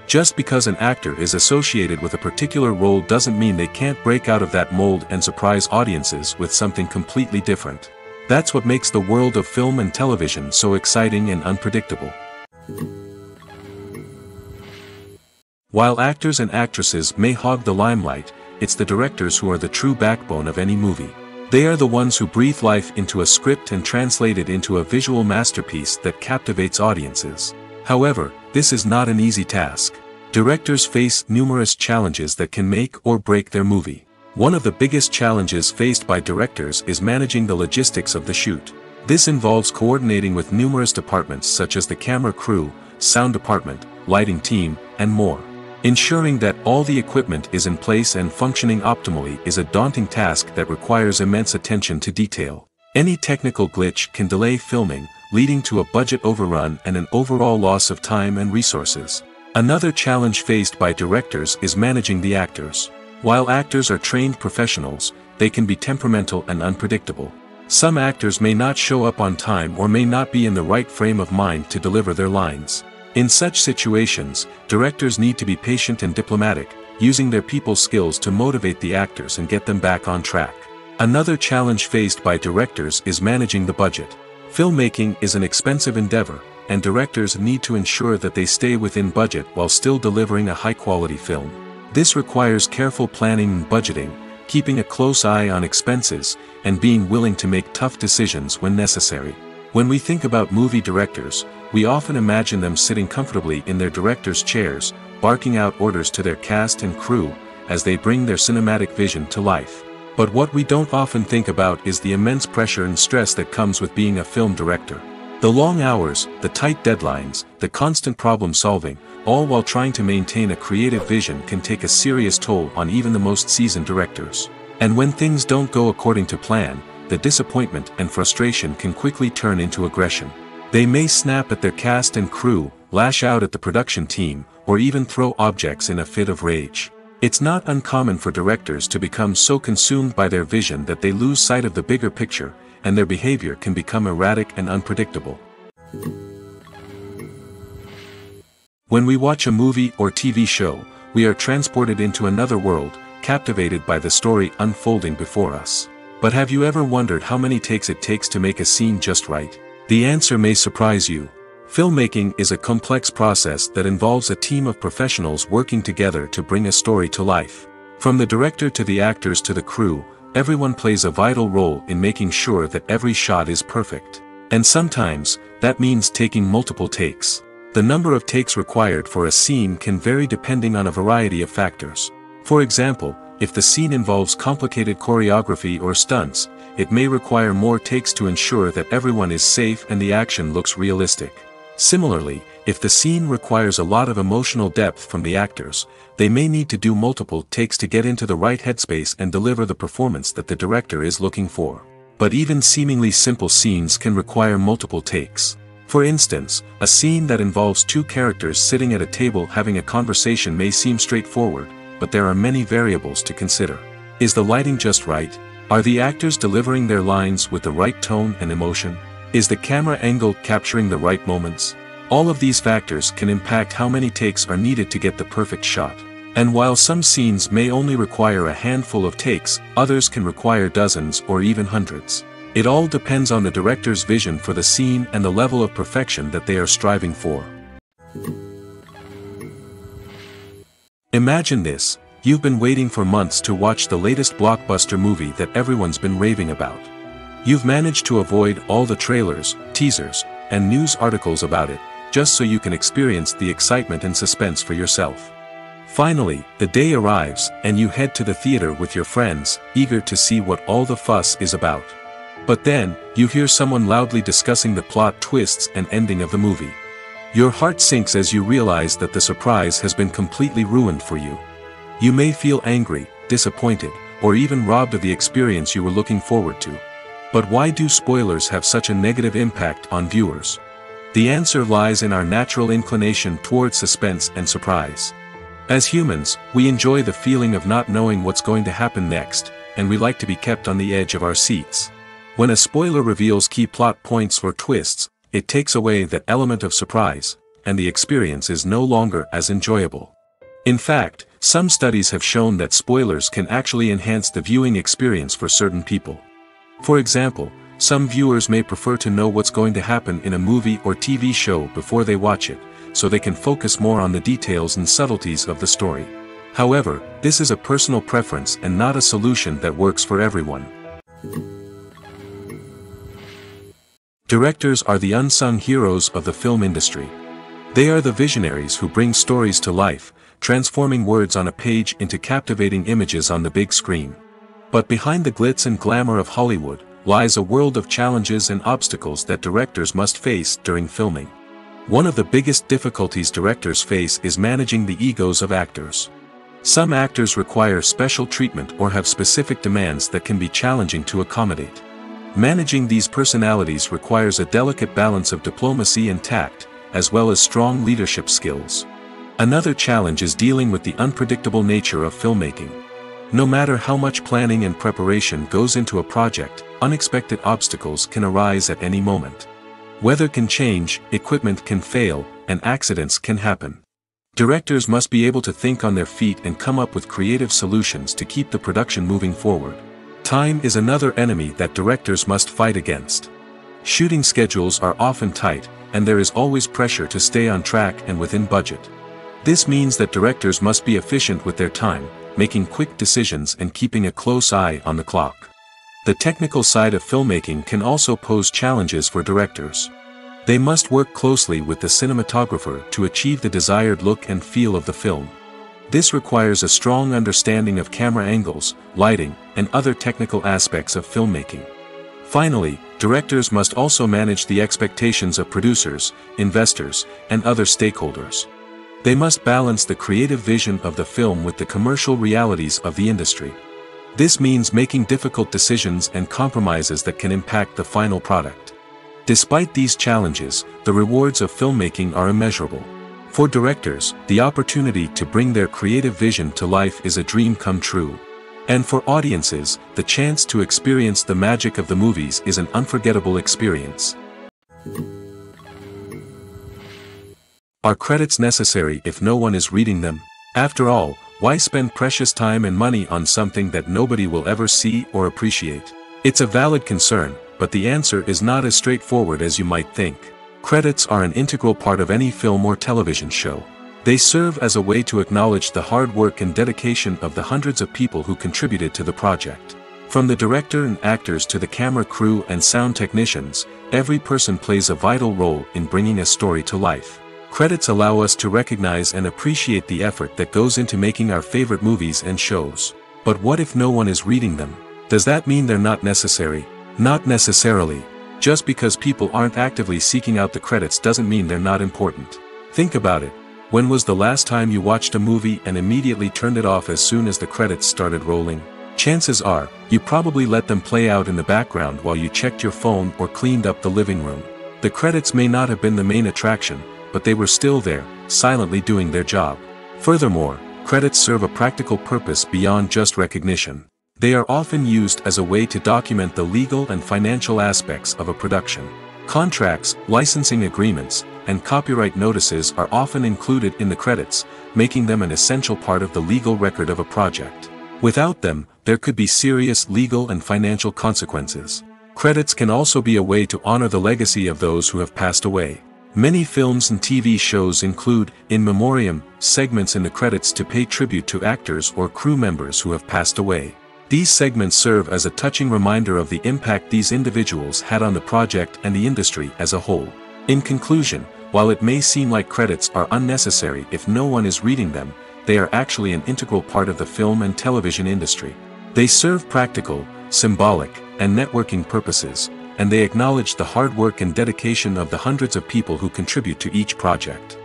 Just because an actor is associated with a particular role doesn't mean they can't break out of that mold and surprise audiences with something completely different. That's what makes the world of film and television so exciting and unpredictable. While actors and actresses may hog the limelight, it's the directors who are the true backbone of any movie. They are the ones who breathe life into a script and translate it into a visual masterpiece that captivates audiences. However, this is not an easy task. Directors face numerous challenges that can make or break their movie. One of the biggest challenges faced by directors is managing the logistics of the shoot. This involves coordinating with numerous departments such as the camera crew, sound department, lighting team, and more. Ensuring that all the equipment is in place and functioning optimally is a daunting task that requires immense attention to detail. Any technical glitch can delay filming, leading to a budget overrun and an overall loss of time and resources. Another challenge faced by directors is managing the actors. While actors are trained professionals, they can be temperamental and unpredictable. Some actors may not show up on time or may not be in the right frame of mind to deliver their lines. In such situations, directors need to be patient and diplomatic, using their people skills to motivate the actors and get them back on track. Another challenge faced by directors is managing the budget. Filmmaking is an expensive endeavor, and directors need to ensure that they stay within budget while still delivering a high-quality film. This requires careful planning and budgeting, keeping a close eye on expenses, and being willing to make tough decisions when necessary. When we think about movie directors, we often imagine them sitting comfortably in their director's chairs, barking out orders to their cast and crew, as they bring their cinematic vision to life. But what we don't often think about is the immense pressure and stress that comes with being a film director. The long hours, the tight deadlines, the constant problem solving, all while trying to maintain a creative vision can take a serious toll on even the most seasoned directors. And when things don't go according to plan, the disappointment and frustration can quickly turn into aggression. They may snap at their cast and crew, lash out at the production team, or even throw objects in a fit of rage. It's not uncommon for directors to become so consumed by their vision that they lose sight of the bigger picture, and their behavior can become erratic and unpredictable. When we watch a movie or TV show, we are transported into another world, captivated by the story unfolding before us. But have you ever wondered how many takes it takes to make a scene just right? The answer may surprise you. Filmmaking is a complex process that involves a team of professionals working together to bring a story to life. From the director to the actors to the crew, everyone plays a vital role in making sure that every shot is perfect. And sometimes, that means taking multiple takes. The number of takes required for a scene can vary depending on a variety of factors. For example, if the scene involves complicated choreography or stunts, it may require more takes to ensure that everyone is safe and the action looks realistic. Similarly, if the scene requires a lot of emotional depth from the actors, they may need to do multiple takes to get into the right headspace and deliver the performance that the director is looking for. But even seemingly simple scenes can require multiple takes. For instance, a scene that involves two characters sitting at a table having a conversation may seem straightforward, but there are many variables to consider. Is the lighting just right? Are the actors delivering their lines with the right tone and emotion? Is the camera angle capturing the right moments? All of these factors can impact how many takes are needed to get the perfect shot. And while some scenes may only require a handful of takes, others can require dozens or even hundreds. It all depends on the director's vision for the scene and the level of perfection that they are striving for. Imagine this: you've been waiting for months to watch the latest blockbuster movie that everyone's been raving about. You've managed to avoid all the trailers, teasers, and news articles about it, just so you can experience the excitement and suspense for yourself. Finally, the day arrives, and you head to the theater with your friends, eager to see what all the fuss is about. But then, you hear someone loudly discussing the plot twists and ending of the movie. Your heart sinks as you realize that the surprise has been completely ruined for you. You may feel angry, disappointed, or even robbed of the experience you were looking forward to. But why do spoilers have such a negative impact on viewers? The answer lies in our natural inclination toward suspense and surprise. As humans, we enjoy the feeling of not knowing what's going to happen next, and we like to be kept on the edge of our seats. When a spoiler reveals key plot points or twists, it takes away that element of surprise, and the experience is no longer as enjoyable. In fact, some studies have shown that spoilers can actually enhance the viewing experience for certain people. For example, some viewers may prefer to know what's going to happen in a movie or TV show before they watch it, so they can focus more on the details and subtleties of the story. However, this is a personal preference and not a solution that works for everyone. Directors are the unsung heroes of the film industry. They are the visionaries who bring stories to life, transforming words on a page into captivating images on the big screen. But behind the glitz and glamour of Hollywood, lies a world of challenges and obstacles that directors must face during filming. One of the biggest difficulties directors face is managing the egos of actors. Some actors require special treatment or have specific demands that can be challenging to accommodate. Managing these personalities requires a delicate balance of diplomacy and tact, as well as strong leadership skills. Another challenge is dealing with the unpredictable nature of filmmaking. No matter how much planning and preparation goes into a project, unexpected obstacles can arise at any moment. Weather can change, equipment can fail, and accidents can happen. Directors must be able to think on their feet and come up with creative solutions to keep the production moving forward. Time is another enemy that directors must fight against. Shooting schedules are often tight, and there is always pressure to stay on track and within budget. This means that directors must be efficient with their time, making quick decisions and keeping a close eye on the clock. The technical side of filmmaking can also pose challenges for directors. They must work closely with the cinematographer to achieve the desired look and feel of the film. This requires a strong understanding of camera angles, lighting, and other technical aspects of filmmaking. Finally, directors must also manage the expectations of producers, investors, and other stakeholders. They must balance the creative vision of the film with the commercial realities of the industry. This means making difficult decisions and compromises that can impact the final product. Despite these challenges, the rewards of filmmaking are immeasurable. For directors, the opportunity to bring their creative vision to life is a dream come true. And for audiences, the chance to experience the magic of the movies is an unforgettable experience. Are credits necessary if no one is reading them? After all, why spend precious time and money on something that nobody will ever see or appreciate? It's a valid concern, but the answer is not as straightforward as you might think. Credits are an integral part of any film or television show. They serve as a way to acknowledge the hard work and dedication of the hundreds of people who contributed to the project. From the director and actors to the camera crew and sound technicians, every person plays a vital role in bringing a story to life. Credits allow us to recognize and appreciate the effort that goes into making our favorite movies and shows. But what if no one is reading them? Does that mean they're not necessary? Not necessarily. Just because people aren't actively seeking out the credits doesn't mean they're not important. Think about it. When was the last time you watched a movie and immediately turned it off as soon as the credits started rolling? Chances are, you probably let them play out in the background while you checked your phone or cleaned up the living room. The credits may not have been the main attraction, but they were still there, silently doing their job. Furthermore, credits serve a practical purpose beyond just recognition. They are often used as a way to document the legal and financial aspects of a production. Contracts, licensing agreements, and copyright notices are often included in the credits, making them an essential part of the legal record of a project. Without them, there could be serious legal and financial consequences. Credits can also be a way to honor the legacy of those who have passed away. Many films and TV shows include, in memoriam, segments in the credits to pay tribute to actors or crew members who have passed away. These segments serve as a touching reminder of the impact these individuals had on the project and the industry as a whole. In conclusion, while it may seem like credits are unnecessary if no one is reading them, they are actually an integral part of the film and television industry. They serve practical, symbolic, and networking purposes, and they acknowledge the hard work and dedication of the hundreds of people who contribute to each project.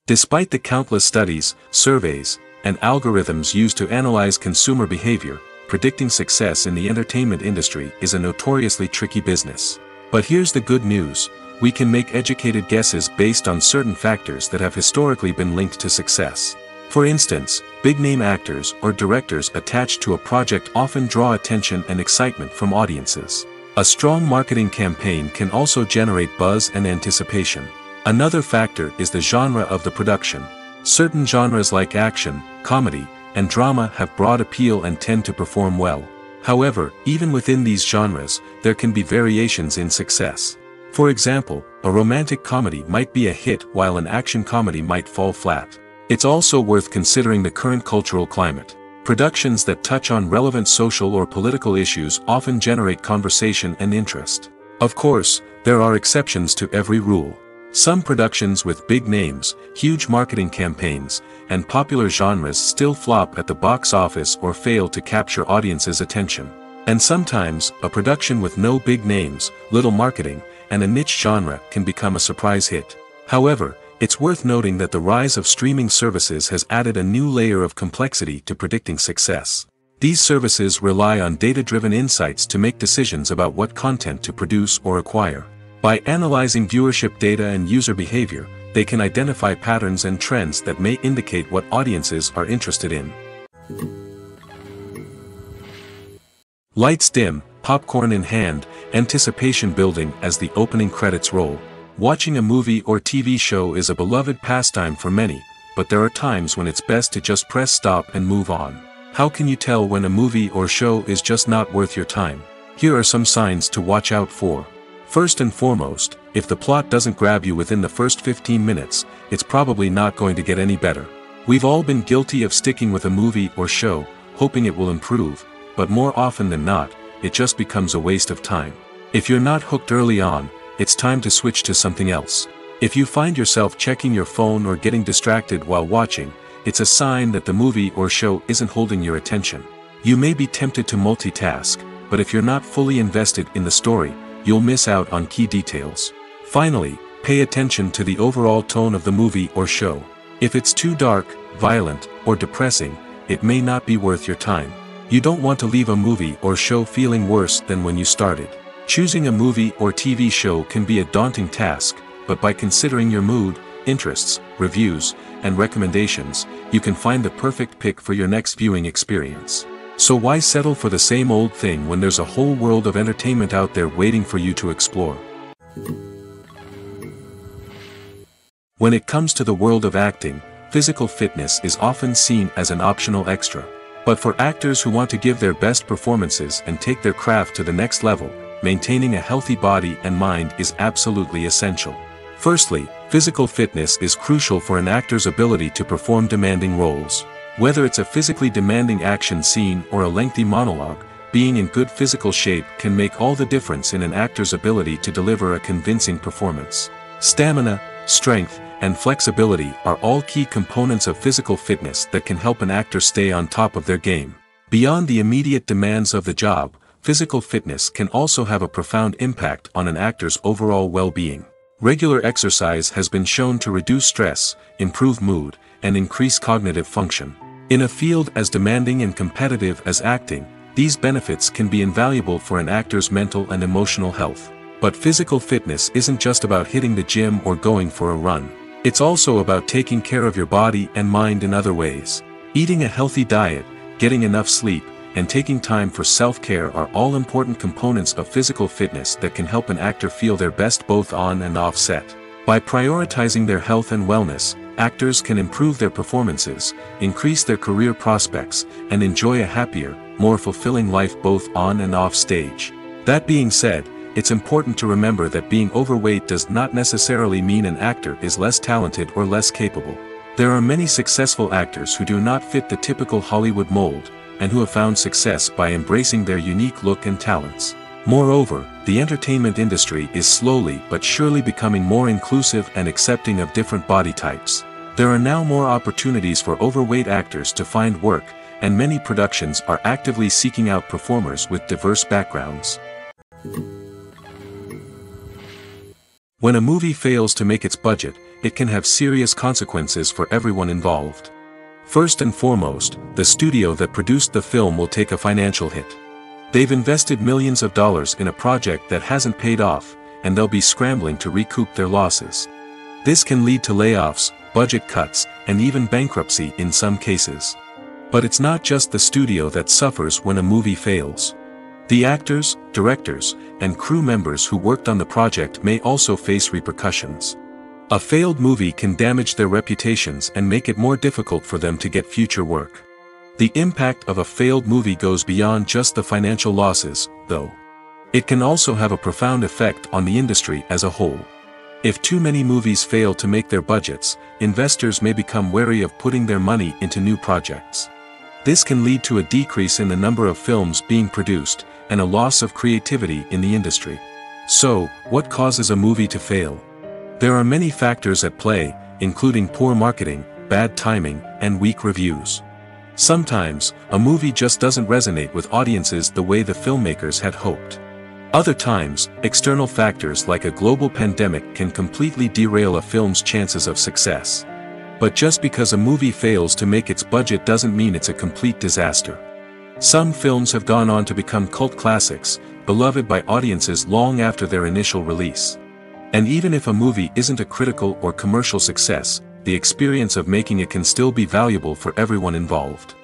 Despite the countless studies, surveys, and algorithms used to analyze consumer behavior, predicting success in the entertainment industry is a notoriously tricky business. But here's the good news: we can make educated guesses based on certain factors that have historically been linked to success. For instance, big-name actors or directors attached to a project often draw attention and excitement from audiences. A strong marketing campaign can also generate buzz and anticipation. Another factor is the genre of the production. Certain genres like action, comedy, and drama have broad appeal and tend to perform well. However, even within these genres, there can be variations in success. For example, a romantic comedy might be a hit while an action comedy might fall flat. It's also worth considering the current cultural climate. Productions that touch on relevant social or political issues often generate conversation and interest. Of course, there are exceptions to every rule. Some productions with big names, huge marketing campaigns, and popular genres still flop at the box office or fail to capture audiences' attention. And sometimes, a production with no big names, little marketing, and a niche genre can become a surprise hit. However, it's worth noting that the rise of streaming services has added a new layer of complexity to predicting success. These services rely on data-driven insights to make decisions about what content to produce or acquire. By analyzing viewership data and user behavior, they can identify patterns and trends that may indicate what audiences are interested in. Lights dim, popcorn in hand, anticipation building as the opening credits roll. Watching a movie or TV show is a beloved pastime for many, but there are times when it's best to just press stop and move on. How can you tell when a movie or show is just not worth your time? Here are some signs to watch out for. First and foremost, if the plot doesn't grab you within the first 15 minutes, it's probably not going to get any better. We've all been guilty of sticking with a movie or show, hoping it will improve, but more often than not, it just becomes a waste of time. If you're not hooked early on, it's time to switch to something else. If you find yourself checking your phone or getting distracted while watching, it's a sign that the movie or show isn't holding your attention. You may be tempted to multitask, but if you're not fully invested in the story, you'll miss out on key details. Finally, pay attention to the overall tone of the movie or show. If it's too dark, violent, or depressing, it may not be worth your time. You don't want to leave a movie or show feeling worse than when you started. Choosing a movie or TV show can be a daunting task, but by considering your mood, interests, reviews, and recommendations, you can find the perfect pick for your next viewing experience. So why settle for the same old thing when there's a whole world of entertainment out there waiting for you to explore? When it comes to the world of acting, physical fitness is often seen as an optional extra. But for actors who want to give their best performances and take their craft to the next level, maintaining a healthy body and mind is absolutely essential. Firstly, physical fitness is crucial for an actor's ability to perform demanding roles. Whether it's a physically demanding action scene or a lengthy monologue, being in good physical shape can make all the difference in an actor's ability to deliver a convincing performance. Stamina, strength, and flexibility are all key components of physical fitness that can help an actor stay on top of their game. Beyond the immediate demands of the job, physical fitness can also have a profound impact on an actor's overall well-being. Regular exercise has been shown to reduce stress, improve mood, and increase cognitive function. In a field as demanding and competitive as acting, these benefits can be invaluable for an actor's mental and emotional health. But physical fitness isn't just about hitting the gym or going for a run. It's also about taking care of your body and mind in other ways. Eating a healthy diet, getting enough sleep, and taking time for self-care are all important components of physical fitness that can help an actor feel their best both on and off set. By prioritizing their health and wellness, actors can improve their performances, increase their career prospects, and enjoy a happier, more fulfilling life both on and off stage. That being said, it's important to remember that being overweight does not necessarily mean an actor is less talented or less capable. There are many successful actors who do not fit the typical Hollywood mold, and who have found success by embracing their unique look and talents. Moreover, the entertainment industry is slowly but surely becoming more inclusive and accepting of different body types. There are now more opportunities for overweight actors to find work, and many productions are actively seeking out performers with diverse backgrounds. When a movie fails to make its budget, it can have serious consequences for everyone involved. First and foremost, the studio that produced the film will take a financial hit. They've invested millions of dollars in a project that hasn't paid off, and they'll be scrambling to recoup their losses. This can lead to layoffs, budget cuts, and even bankruptcy in some cases. But it's not just the studio that suffers when a movie fails. The actors, directors, and crew members who worked on the project may also face repercussions. A failed movie can damage their reputations and make it more difficult for them to get future work. The impact of a failed movie goes beyond just the financial losses, though. It can also have a profound effect on the industry as a whole. If too many movies fail to make their budgets, investors may become wary of putting their money into new projects. This can lead to a decrease in the number of films being produced, and a loss of creativity in the industry. So, what causes a movie to fail? There are many factors at play, including poor marketing, bad timing, and weak reviews. Sometimes, a movie just doesn't resonate with audiences the way the filmmakers had hoped. Other times, external factors like a global pandemic can completely derail a film's chances of success. But just because a movie fails to make its budget doesn't mean it's a complete disaster. Some films have gone on to become cult classics, beloved by audiences long after their initial release. And even if a movie isn't a critical or commercial success, the experience of making it can still be valuable for everyone involved.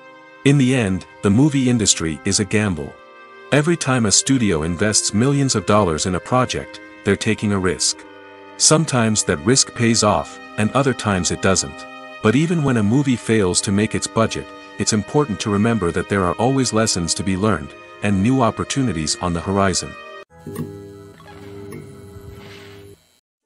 In the end, the movie industry is a gamble. Every time a studio invests millions of dollars in a project, they're taking a risk. Sometimes that risk pays off, and other times it doesn't. But even when a movie fails to make its budget, it's important to remember that there are always lessons to be learned, and new opportunities on the horizon.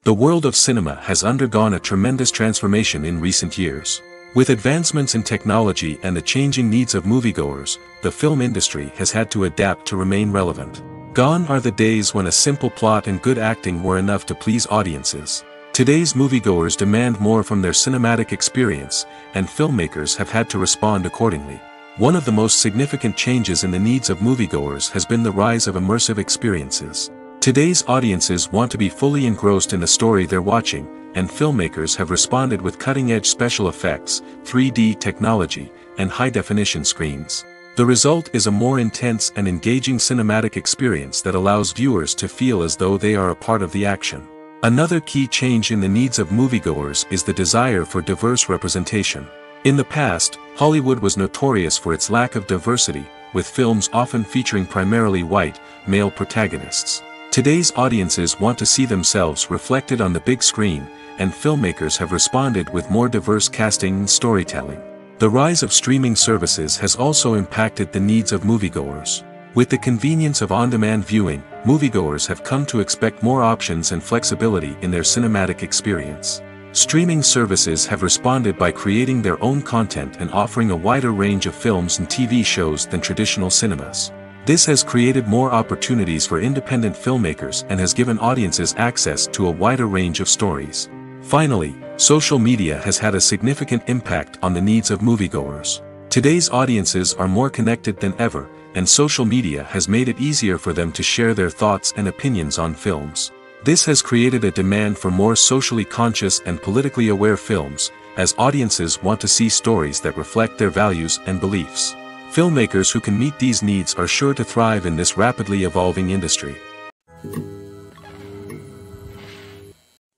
The world of cinema has undergone a tremendous transformation in recent years. With advancements in technology and the changing needs of moviegoers, the film industry has had to adapt to remain relevant. Gone are the days when a simple plot and good acting were enough to please audiences. Today's moviegoers demand more from their cinematic experience, and filmmakers have had to respond accordingly. One of the most significant changes in the needs of moviegoers has been the rise of immersive experiences. Today's audiences want to be fully engrossed in the story they're watching, and filmmakers have responded with cutting-edge special effects, 3D technology, and high-definition screens. The result is a more intense and engaging cinematic experience that allows viewers to feel as though they are a part of the action. Another key change in the needs of moviegoers is the desire for diverse representation. In the past, Hollywood was notorious for its lack of diversity, with films often featuring primarily white, male protagonists. Today's audiences want to see themselves reflected on the big screen, and filmmakers have responded with more diverse casting and storytelling. The rise of streaming services has also impacted the needs of moviegoers. With the convenience of on-demand viewing, moviegoers have come to expect more options and flexibility in their cinematic experience. Streaming services have responded by creating their own content and offering a wider range of films and TV shows than traditional cinemas. This has created more opportunities for independent filmmakers and has given audiences access to a wider range of stories. Finally, social media has had a significant impact on the needs of moviegoers. Today's audiences are more connected than ever, and social media has made it easier for them to share their thoughts and opinions on films. This has created a demand for more socially conscious and politically aware films, as audiences want to see stories that reflect their values and beliefs. Filmmakers who can meet these needs are sure to thrive in this rapidly evolving industry.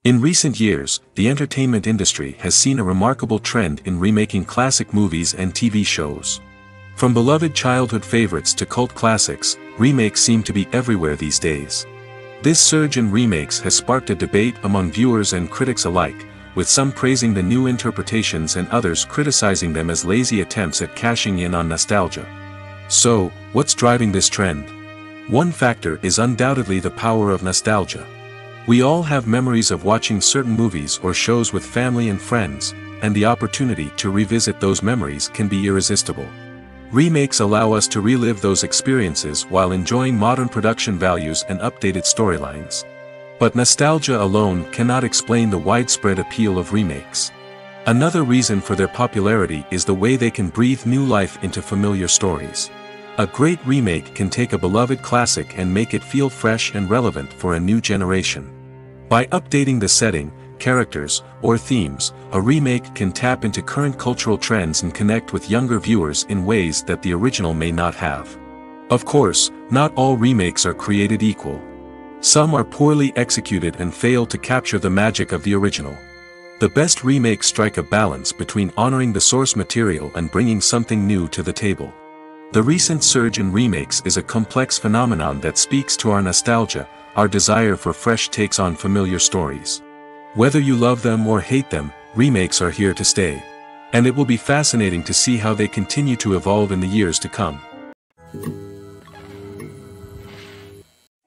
In recent years, the entertainment industry has seen a remarkable trend in remaking classic movies and TV shows. From beloved childhood favorites to cult classics, remakes seem to be everywhere these days. This surge in remakes has sparked a debate among viewers and critics alike, with some praising the new interpretations and others criticizing them as lazy attempts at cashing in on nostalgia. So, what's driving this trend? One factor is undoubtedly the power of nostalgia. We all have memories of watching certain movies or shows with family and friends, and the opportunity to revisit those memories can be irresistible. Remakes allow us to relive those experiences while enjoying modern production values and updated storylines. But nostalgia alone cannot explain the widespread appeal of remakes. Another reason for their popularity is the way they can breathe new life into familiar stories. A great remake can take a beloved classic and make it feel fresh and relevant for a new generation. By updating the setting, characters, or themes, a remake can tap into current cultural trends and connect with younger viewers in ways that the original may not have. Of course, not all remakes are created equal. Some are poorly executed and fail to capture the magic of the original. The best remakes strike a balance between honoring the source material and bringing something new to the table. The recent surge in remakes is a complex phenomenon that speaks to our nostalgia, our desire for fresh takes on familiar stories. Whether you love them or hate them, remakes are here to stay. And it will be fascinating to see how they continue to evolve in the years to come.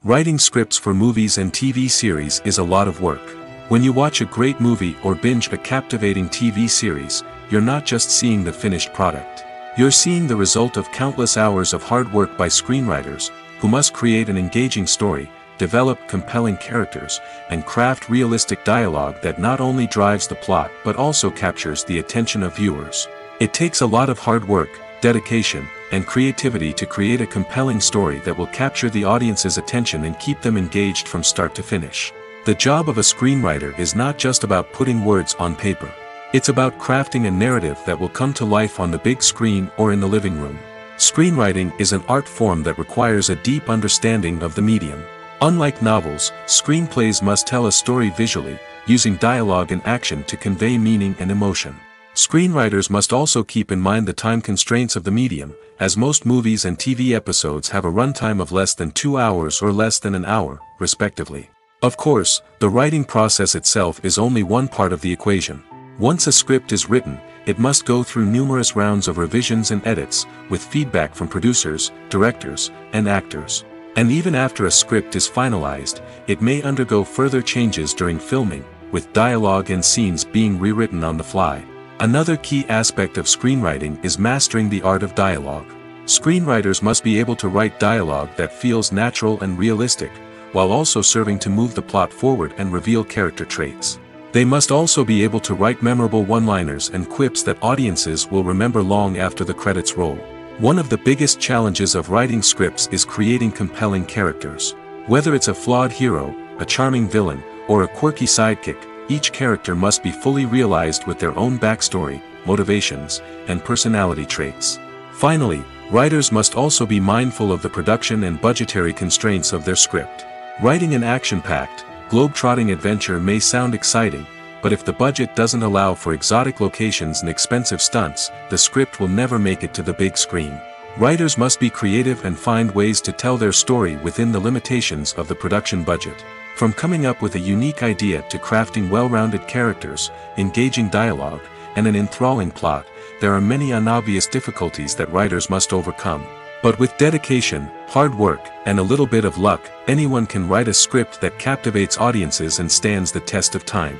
Writing scripts for movies and TV series is a lot of work. When you watch a great movie or binge a captivating TV series, you're not just seeing the finished product. You're seeing the result of countless hours of hard work by screenwriters, who must create an engaging story, develop compelling characters, and craft realistic dialogue that not only drives the plot but also captures the attention of viewers. It takes a lot of hard work, dedication, and creativity to create a compelling story that will capture the audience's attention and keep them engaged from start to finish. The job of a screenwriter is not just about putting words on paper. It's about crafting a narrative that will come to life on the big screen or in the living room. Screenwriting is an art form that requires a deep understanding of the medium. Unlike novels, screenplays must tell a story visually, using dialogue and action to convey meaning and emotion. Screenwriters must also keep in mind the time constraints of the medium, as most movies and TV episodes have a runtime of less than 2 hours or less than an hour, respectively. Of course, the writing process itself is only one part of the equation. Once a script is written, it must go through numerous rounds of revisions and edits, with feedback from producers, directors, and actors. And even after a script is finalized, it may undergo further changes during filming, with dialogue and scenes being rewritten on the fly. Another key aspect of screenwriting is mastering the art of dialogue. Screenwriters must be able to write dialogue that feels natural and realistic, while also serving to move the plot forward and reveal character traits. They must also be able to write memorable one-liners and quips that audiences will remember long after the credits roll. One of the biggest challenges of writing scripts is creating compelling characters. Whether it's a flawed hero, a charming villain, or a quirky sidekick, each character must be fully realized with their own backstory, motivations, and personality traits. Finally, writers must also be mindful of the production and budgetary constraints of their script. Writing an action-packed, globe-trotting adventure may sound exciting, but if the budget doesn't allow for exotic locations and expensive stunts, the script will never make it to the big screen. Writers must be creative and find ways to tell their story within the limitations of the production budget. From coming up with a unique idea to crafting well-rounded characters, engaging dialogue, and an enthralling plot, there are many unobvious difficulties that writers must overcome. But with dedication, hard work, and a little bit of luck, anyone can write a script that captivates audiences and stands the test of time.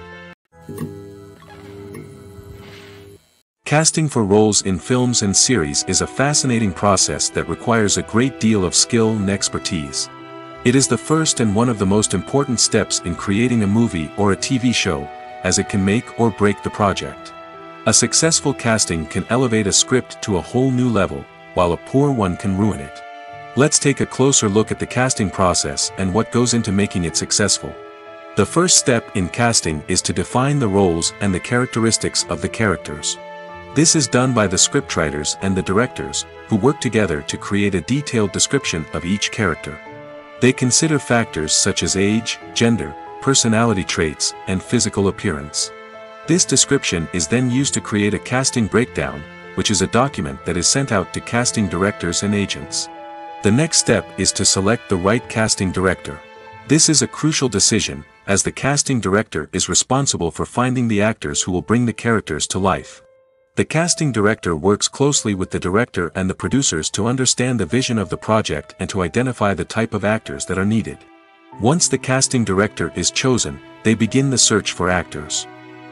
Casting for roles in films and series is a fascinating process that requires a great deal of skill and expertise. It is the first and one of the most important steps in creating a movie or a TV show, as it can make or break the project. A successful casting can elevate a script to a whole new level, while a poor one can ruin it. Let's take a closer look at the casting process and what goes into making it successful. The first step in casting is to define the roles and the characteristics of the characters. This is done by the scriptwriters and the directors, who work together to create a detailed description of each character. They consider factors such as age, gender, personality traits, and physical appearance. This description is then used to create a casting breakdown, which is a document that is sent out to casting directors and agents. The next step is to select the right casting director. This is a crucial decision, as the casting director is responsible for finding the actors who will bring the characters to life. The casting director works closely with the director and the producers to understand the vision of the project and to identify the type of actors that are needed. Once the casting director is chosen, they begin the search for actors.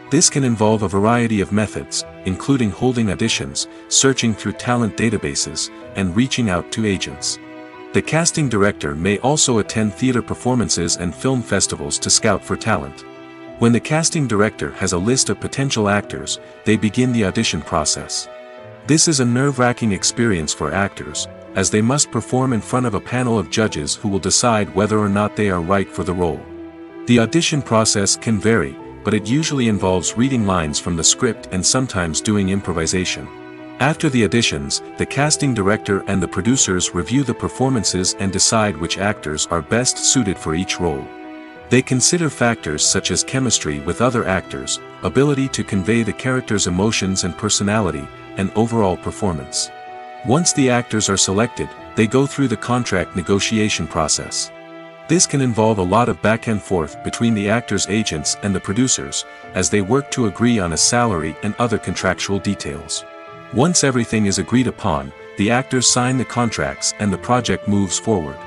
This can involve a variety of methods, including holding auditions, searching through talent databases, and reaching out to agents. The casting director may also attend theater performances and film festivals to scout for talent. When the casting director has a list of potential actors, they begin the audition process. This is a nerve-wracking experience for actors, as they must perform in front of a panel of judges who will decide whether or not they are right for the role. The audition process can vary, but it usually involves reading lines from the script and sometimes doing improvisation. After the auditions, the casting director and the producers review the performances and decide which actors are best suited for each role. They consider factors such as chemistry with other actors, ability to convey the character's emotions and personality, and overall performance. Once the actors are selected, they go through the contract negotiation process. This can involve a lot of back and forth between the actors' agents and the producers, as they work to agree on a salary and other contractual details. Once everything is agreed upon, the actors sign the contracts and the project moves forward.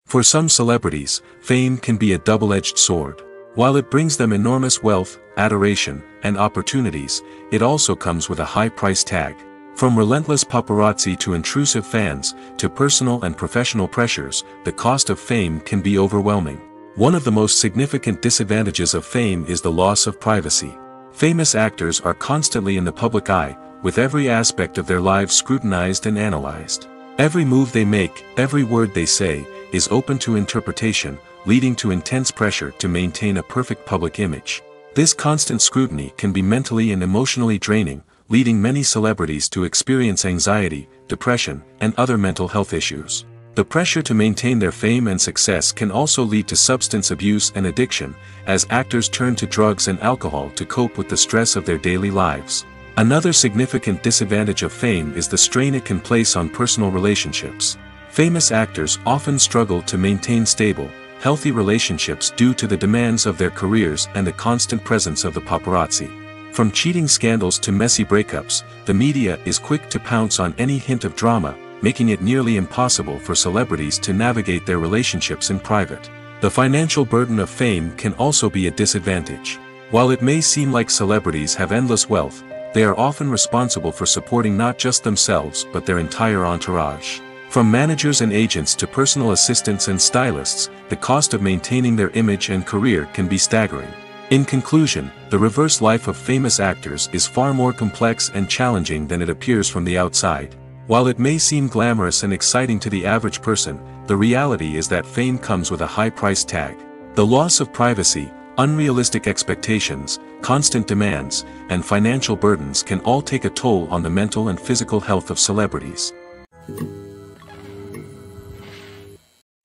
For some celebrities, fame can be a double-edged sword. While it brings them enormous wealth, adoration, and opportunities, it also comes with a high price tag. From relentless paparazzi to intrusive fans, to personal and professional pressures, the cost of fame can be overwhelming. One of the most significant disadvantages of fame is the loss of privacy. Famous actors are constantly in the public eye, with every aspect of their lives scrutinized and analyzed. Every move they make, every word they say, is open to interpretation, leading to intense pressure to maintain a perfect public image. This constant scrutiny can be mentally and emotionally draining, leading many celebrities to experience anxiety, depression, and other mental health issues. The pressure to maintain their fame and success can also lead to substance abuse and addiction, as actors turn to drugs and alcohol to cope with the stress of their daily lives. Another significant disadvantage of fame is the strain it can place on personal relationships. Famous actors often struggle to maintain stable, healthy relationships due to the demands of their careers and the constant presence of the paparazzi. From cheating scandals to messy breakups, the media is quick to pounce on any hint of drama, making it nearly impossible for celebrities to navigate their relationships in private. The financial burden of fame can also be a disadvantage. While it may seem like celebrities have endless wealth, they are often responsible for supporting not just themselves but their entire entourage. From managers and agents to personal assistants and stylists, the cost of maintaining their image and career can be staggering. In conclusion, the reverse life of famous actors is far more complex and challenging than it appears from the outside. While it may seem glamorous and exciting to the average person, the reality is that fame comes with a high price tag. The loss of privacy, unrealistic expectations, constant demands, and financial burdens can all take a toll on the mental and physical health of celebrities.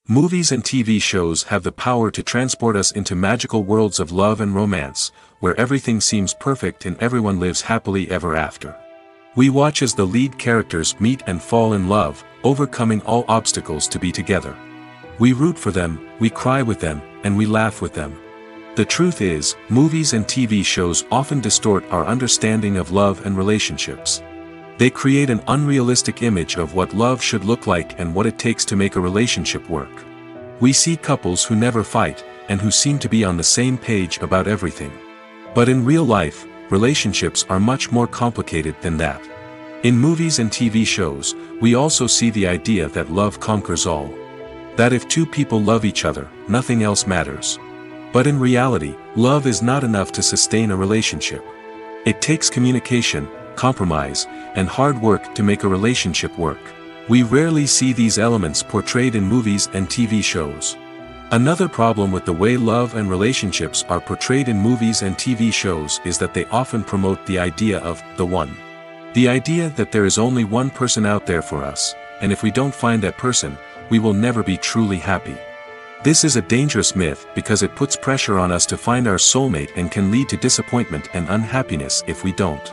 Movies and TV shows have the power to transport us into magical worlds of love and romance, where everything seems perfect and everyone lives happily ever after. We watch as the lead characters meet and fall in love, overcoming all obstacles to be together. We root for them, we cry with them, and we laugh with them. The truth is, movies and TV shows often distort our understanding of love and relationships. They create an unrealistic image of what love should look like and what it takes to make a relationship work. We see couples who never fight, and who seem to be on the same page about everything. But in real life, relationships are much more complicated than that. In movies and TV shows, we also see the idea that love conquers all. That if two people love each other, nothing else matters. But in reality, love is not enough to sustain a relationship. It takes communication, compromise, and hard work to make a relationship work. We rarely see these elements portrayed in movies and TV shows. Another problem with the way love and relationships are portrayed in movies and TV shows is that they often promote the idea of the one. The idea that there is only one person out there for us, and if we don't find that person, we will never be truly happy. This is a dangerous myth because it puts pressure on us to find our soulmate and can lead to disappointment and unhappiness if we don't.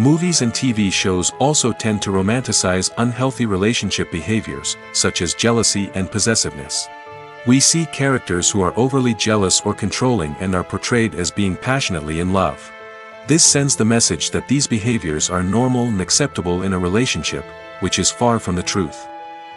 Movies and TV shows also tend to romanticize unhealthy relationship behaviors, such as jealousy and possessiveness. We see characters who are overly jealous or controlling and are portrayed as being passionately in love. This sends the message that these behaviors are normal and acceptable in a relationship, which is far from the truth.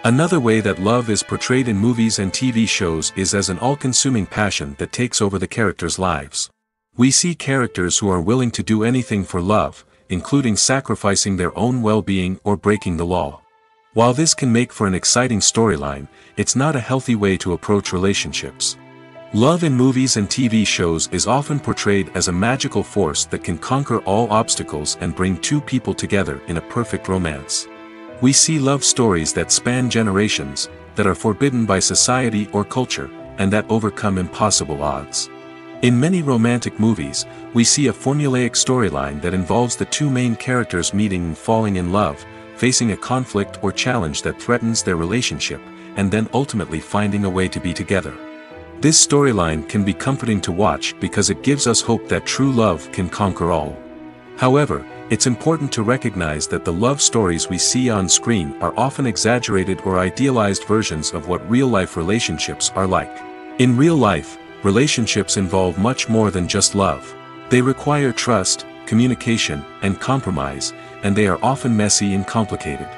Another way that love is portrayed in movies and TV shows is as an all-consuming passion that takes over the characters' lives. We see characters who are willing to do anything for love, including sacrificing their own well-being or breaking the law. While this can make for an exciting storyline, it's not a healthy way to approach relationships. Love in movies and TV shows is often portrayed as a magical force that can conquer all obstacles and bring two people together in a perfect romance. We see love stories that span generations, that are forbidden by society or culture, and that overcome impossible odds. In many romantic movies, we see a formulaic storyline that involves the two main characters meeting and falling in love, facing a conflict or challenge that threatens their relationship, and then ultimately finding a way to be together. This storyline can be comforting to watch because it gives us hope that true love can conquer all. However, it's important to recognize that the love stories we see on screen are often exaggerated or idealized versions of what real-life relationships are like. In real life, relationships involve much more than just love. They require trust, communication, and compromise, and they are often messy and complicated.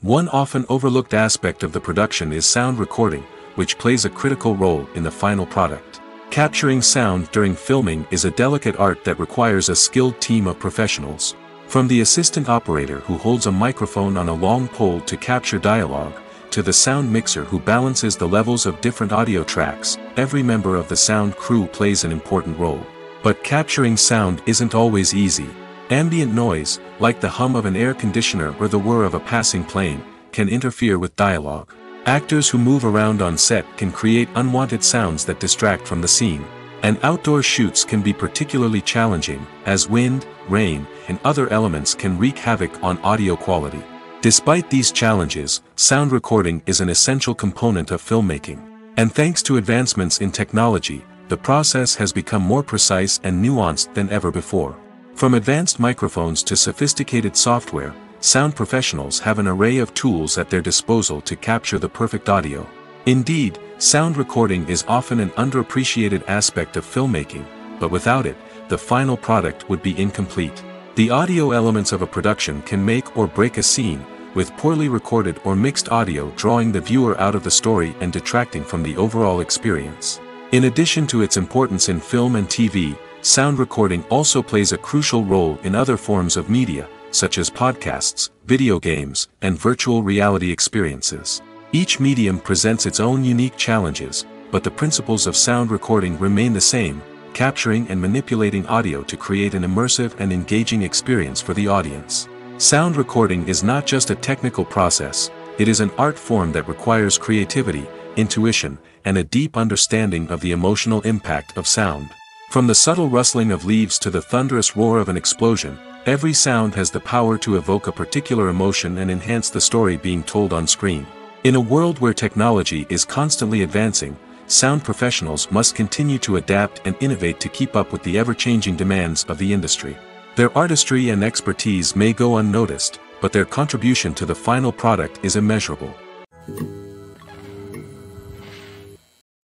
One often overlooked aspect of the production is sound recording, which plays a critical role in the final product. Capturing sound during filming is a delicate art that requires a skilled team of professionals. From the assistant operator who holds a microphone on a long pole to capture dialogue, to the sound mixer who balances the levels of different audio tracks, every member of the sound crew plays an important role. But capturing sound isn't always easy. Ambient noise, like the hum of an air conditioner or the whir of a passing plane, can interfere with dialogue. Actors who move around on set can create unwanted sounds that distract from the scene. And outdoor shoots can be particularly challenging, as wind, rain, and other elements can wreak havoc on audio quality. Despite these challenges, sound recording is an essential component of filmmaking. And thanks to advancements in technology, the process has become more precise and nuanced than ever before. From advanced microphones to sophisticated software, sound professionals have an array of tools at their disposal to capture the perfect audio. Indeed, sound recording is often an underappreciated aspect of filmmaking, but without it, the final product would be incomplete. The audio elements of a production can make or break a scene, with poorly recorded or mixed audio drawing the viewer out of the story and detracting from the overall experience. In addition to its importance in film and TV, sound recording also plays a crucial role in other forms of media, such as podcasts, video games, and virtual reality experiences. Each medium presents its own unique challenges, but the principles of sound recording remain the same, capturing and manipulating audio to create an immersive and engaging experience for the audience. Sound recording is not just a technical process, it is an art form that requires creativity, intuition, and a deep understanding of the emotional impact of sound. From the subtle rustling of leaves to the thunderous roar of an explosion, every sound has the power to evoke a particular emotion and enhance the story being told on screen. In a world where technology is constantly advancing, sound professionals must continue to adapt and innovate to keep up with the ever-changing demands of the industry. Their artistry and expertise may go unnoticed, but their contribution to the final product is immeasurable.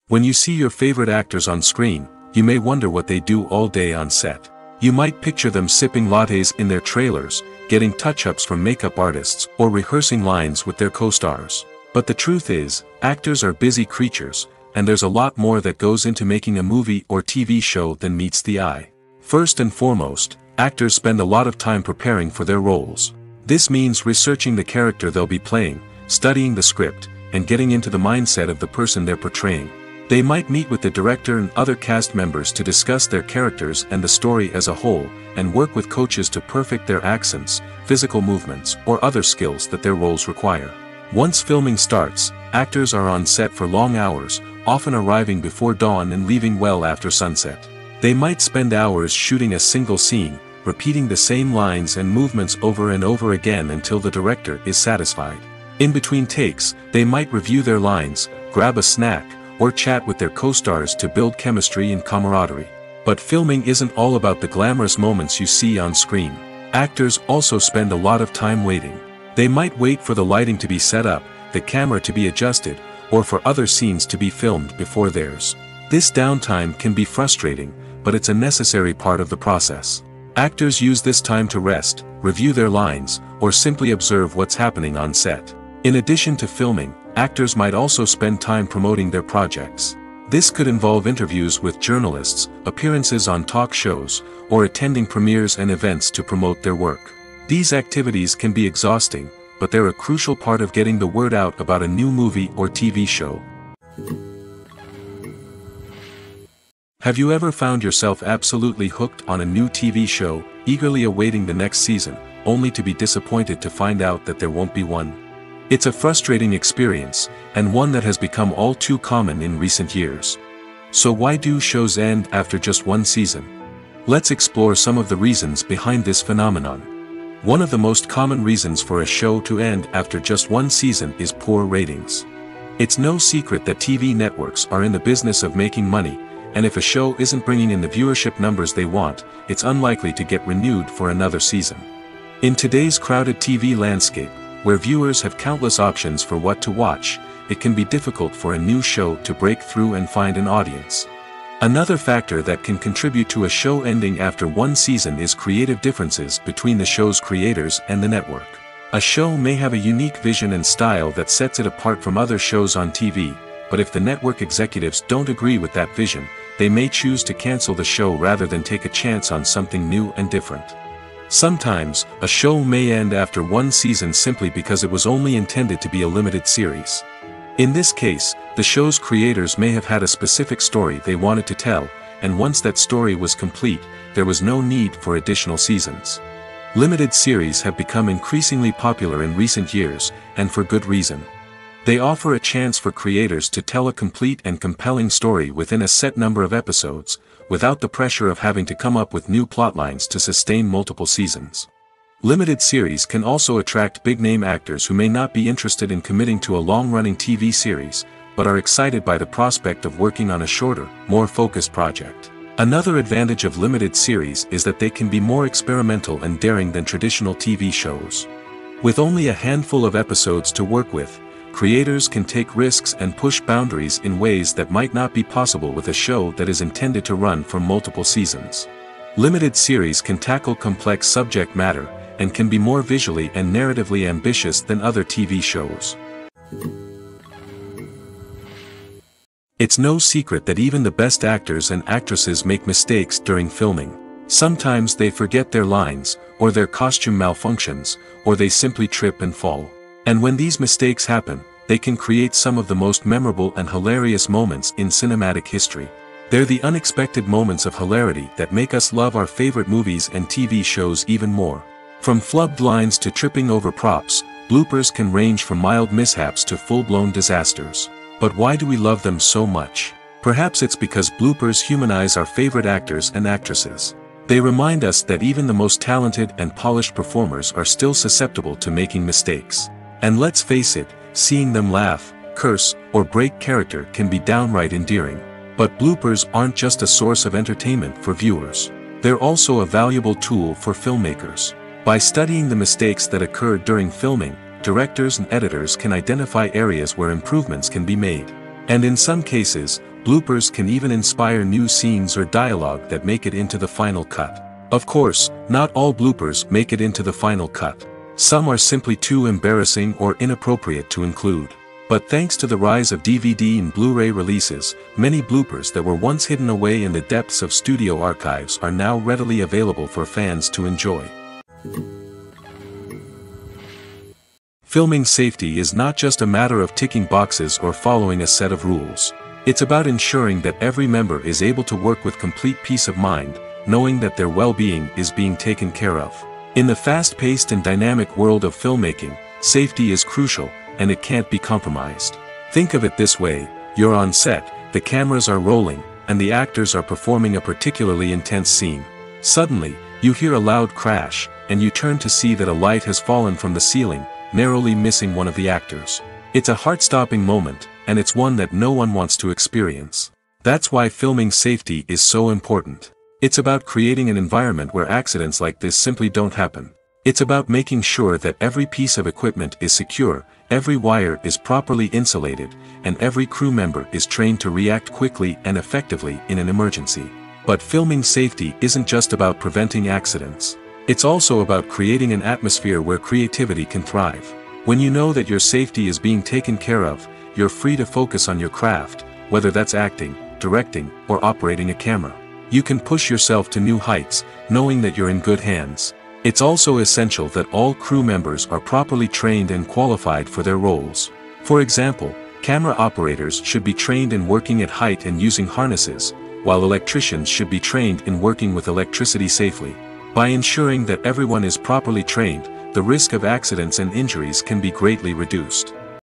When you see your favorite actors on screen, you may wonder what they do all day on set. You might picture them sipping lattes in their trailers, getting touch-ups from makeup artists, or rehearsing lines with their co-stars. But the truth is, actors are busy creatures, and there's a lot more that goes into making a movie or TV show than meets the eye. First and foremost, actors spend a lot of time preparing for their roles. This means researching the character they'll be playing, studying the script, and getting into the mindset of the person they're portraying. They might meet with the director and other cast members to discuss their characters and the story as a whole, and work with coaches to perfect their accents, physical movements, or other skills that their roles require. Once filming starts, actors are on set for long hours, often arriving before dawn and leaving well after sunset. They might spend hours shooting a single scene, repeating the same lines and movements over and over again until the director is satisfied. In between takes, they might review their lines, grab a snack, or chat with their co-stars to build chemistry and camaraderie. But filming isn't all about the glamorous moments you see on screen. Actors also spend a lot of time waiting. They might wait for the lighting to be set up, the camera to be adjusted, or for other scenes to be filmed before theirs. This downtime can be frustrating, but it's a necessary part of the process. Actors use this time to rest, review their lines, or simply observe what's happening on set. In addition to filming, actors might also spend time promoting their projects. This could involve interviews with journalists, appearances on talk shows, or attending premieres and events to promote their work. These activities can be exhausting, but they're a crucial part of getting the word out about a new movie or TV show. Have you ever found yourself absolutely hooked on a new TV show, eagerly awaiting the next season, only to be disappointed to find out that there won't be one? It's a frustrating experience, and one that has become all too common in recent years. So why do shows end after just one season? Let's explore some of the reasons behind this phenomenon. One of the most common reasons for a show to end after just one season is poor ratings. It's no secret that TV networks are in the business of making money, and if a show isn't bringing in the viewership numbers they want, it's unlikely to get renewed for another season. In today's crowded TV landscape, where viewers have countless options for what to watch, it can be difficult for a new show to break through and find an audience. Another factor that can contribute to a show ending after one season is creative differences between the show's creators and the network. A show may have a unique vision and style that sets it apart from other shows on TV, but if the network executives don't agree with that vision, they may choose to cancel the show rather than take a chance on something new and different. Sometimes, a show may end after one season simply because it was only intended to be a limited series. In this case, the show's creators may have had a specific story they wanted to tell, and once that story was complete, there was no need for additional seasons. Limited series have become increasingly popular in recent years, and for good reason. They offer a chance for creators to tell a complete and compelling story within a set number of episodes, without the pressure of having to come up with new plotlines to sustain multiple seasons. Limited series can also attract big-name actors who may not be interested in committing to a long-running TV series, but are excited by the prospect of working on a shorter, more focused project. Another advantage of limited series is that they can be more experimental and daring than traditional TV shows. With only a handful of episodes to work with, creators can take risks and push boundaries in ways that might not be possible with a show that is intended to run for multiple seasons. Limited series can tackle complex subject matter, and can be more visually and narratively ambitious than other TV shows. It's no secret that even the best actors and actresses make mistakes during filming. Sometimes they forget their lines, or their costume malfunctions, or they simply trip and fall. And when these mistakes happen, they can create some of the most memorable and hilarious moments in cinematic history. They're the unexpected moments of hilarity that make us love our favorite movies and TV shows even more. From flubbed lines to tripping over props, bloopers can range from mild mishaps to full-blown disasters. But why do we love them so much? Perhaps it's because bloopers humanize our favorite actors and actresses. They remind us that even the most talented and polished performers are still susceptible to making mistakes. And let's face it, seeing them laugh, curse, or break character can be downright endearing. But bloopers aren't just a source of entertainment for viewers. They're also a valuable tool for filmmakers. By studying the mistakes that occurred during filming, directors and editors can identify areas where improvements can be made. And in some cases, bloopers can even inspire new scenes or dialogue that make it into the final cut. Of course, not all bloopers make it into the final cut. Some are simply too embarrassing or inappropriate to include. But thanks to the rise of DVD and Blu-ray releases, many bloopers that were once hidden away in the depths of studio archives are now readily available for fans to enjoy. Filming safety is not just a matter of ticking boxes or following a set of rules. It's about ensuring that every member is able to work with complete peace of mind, knowing that their well-being is being taken care of. In the fast-paced and dynamic world of filmmaking, safety is crucial, and it can't be compromised. Think of it this way: you're on set, the cameras are rolling, and the actors are performing a particularly intense scene. Suddenly, you hear a loud crash, and you turn to see that a light has fallen from the ceiling, narrowly missing one of the actors. It's a heart-stopping moment, and it's one that no one wants to experience. That's why filming safety is so important. It's about creating an environment where accidents like this simply don't happen. It's about making sure that every piece of equipment is secure, every wire is properly insulated, and every crew member is trained to react quickly and effectively in an emergency. But filming safety isn't just about preventing accidents. It's also about creating an atmosphere where creativity can thrive. When you know that your safety is being taken care of, you're free to focus on your craft, whether that's acting, directing, or operating a camera. You can push yourself to new heights, knowing that you're in good hands. It's also essential that all crew members are properly trained and qualified for their roles. For example, camera operators should be trained in working at height and using harnesses, while electricians should be trained in working with electricity safely. By ensuring that everyone is properly trained, the risk of accidents and injuries can be greatly reduced.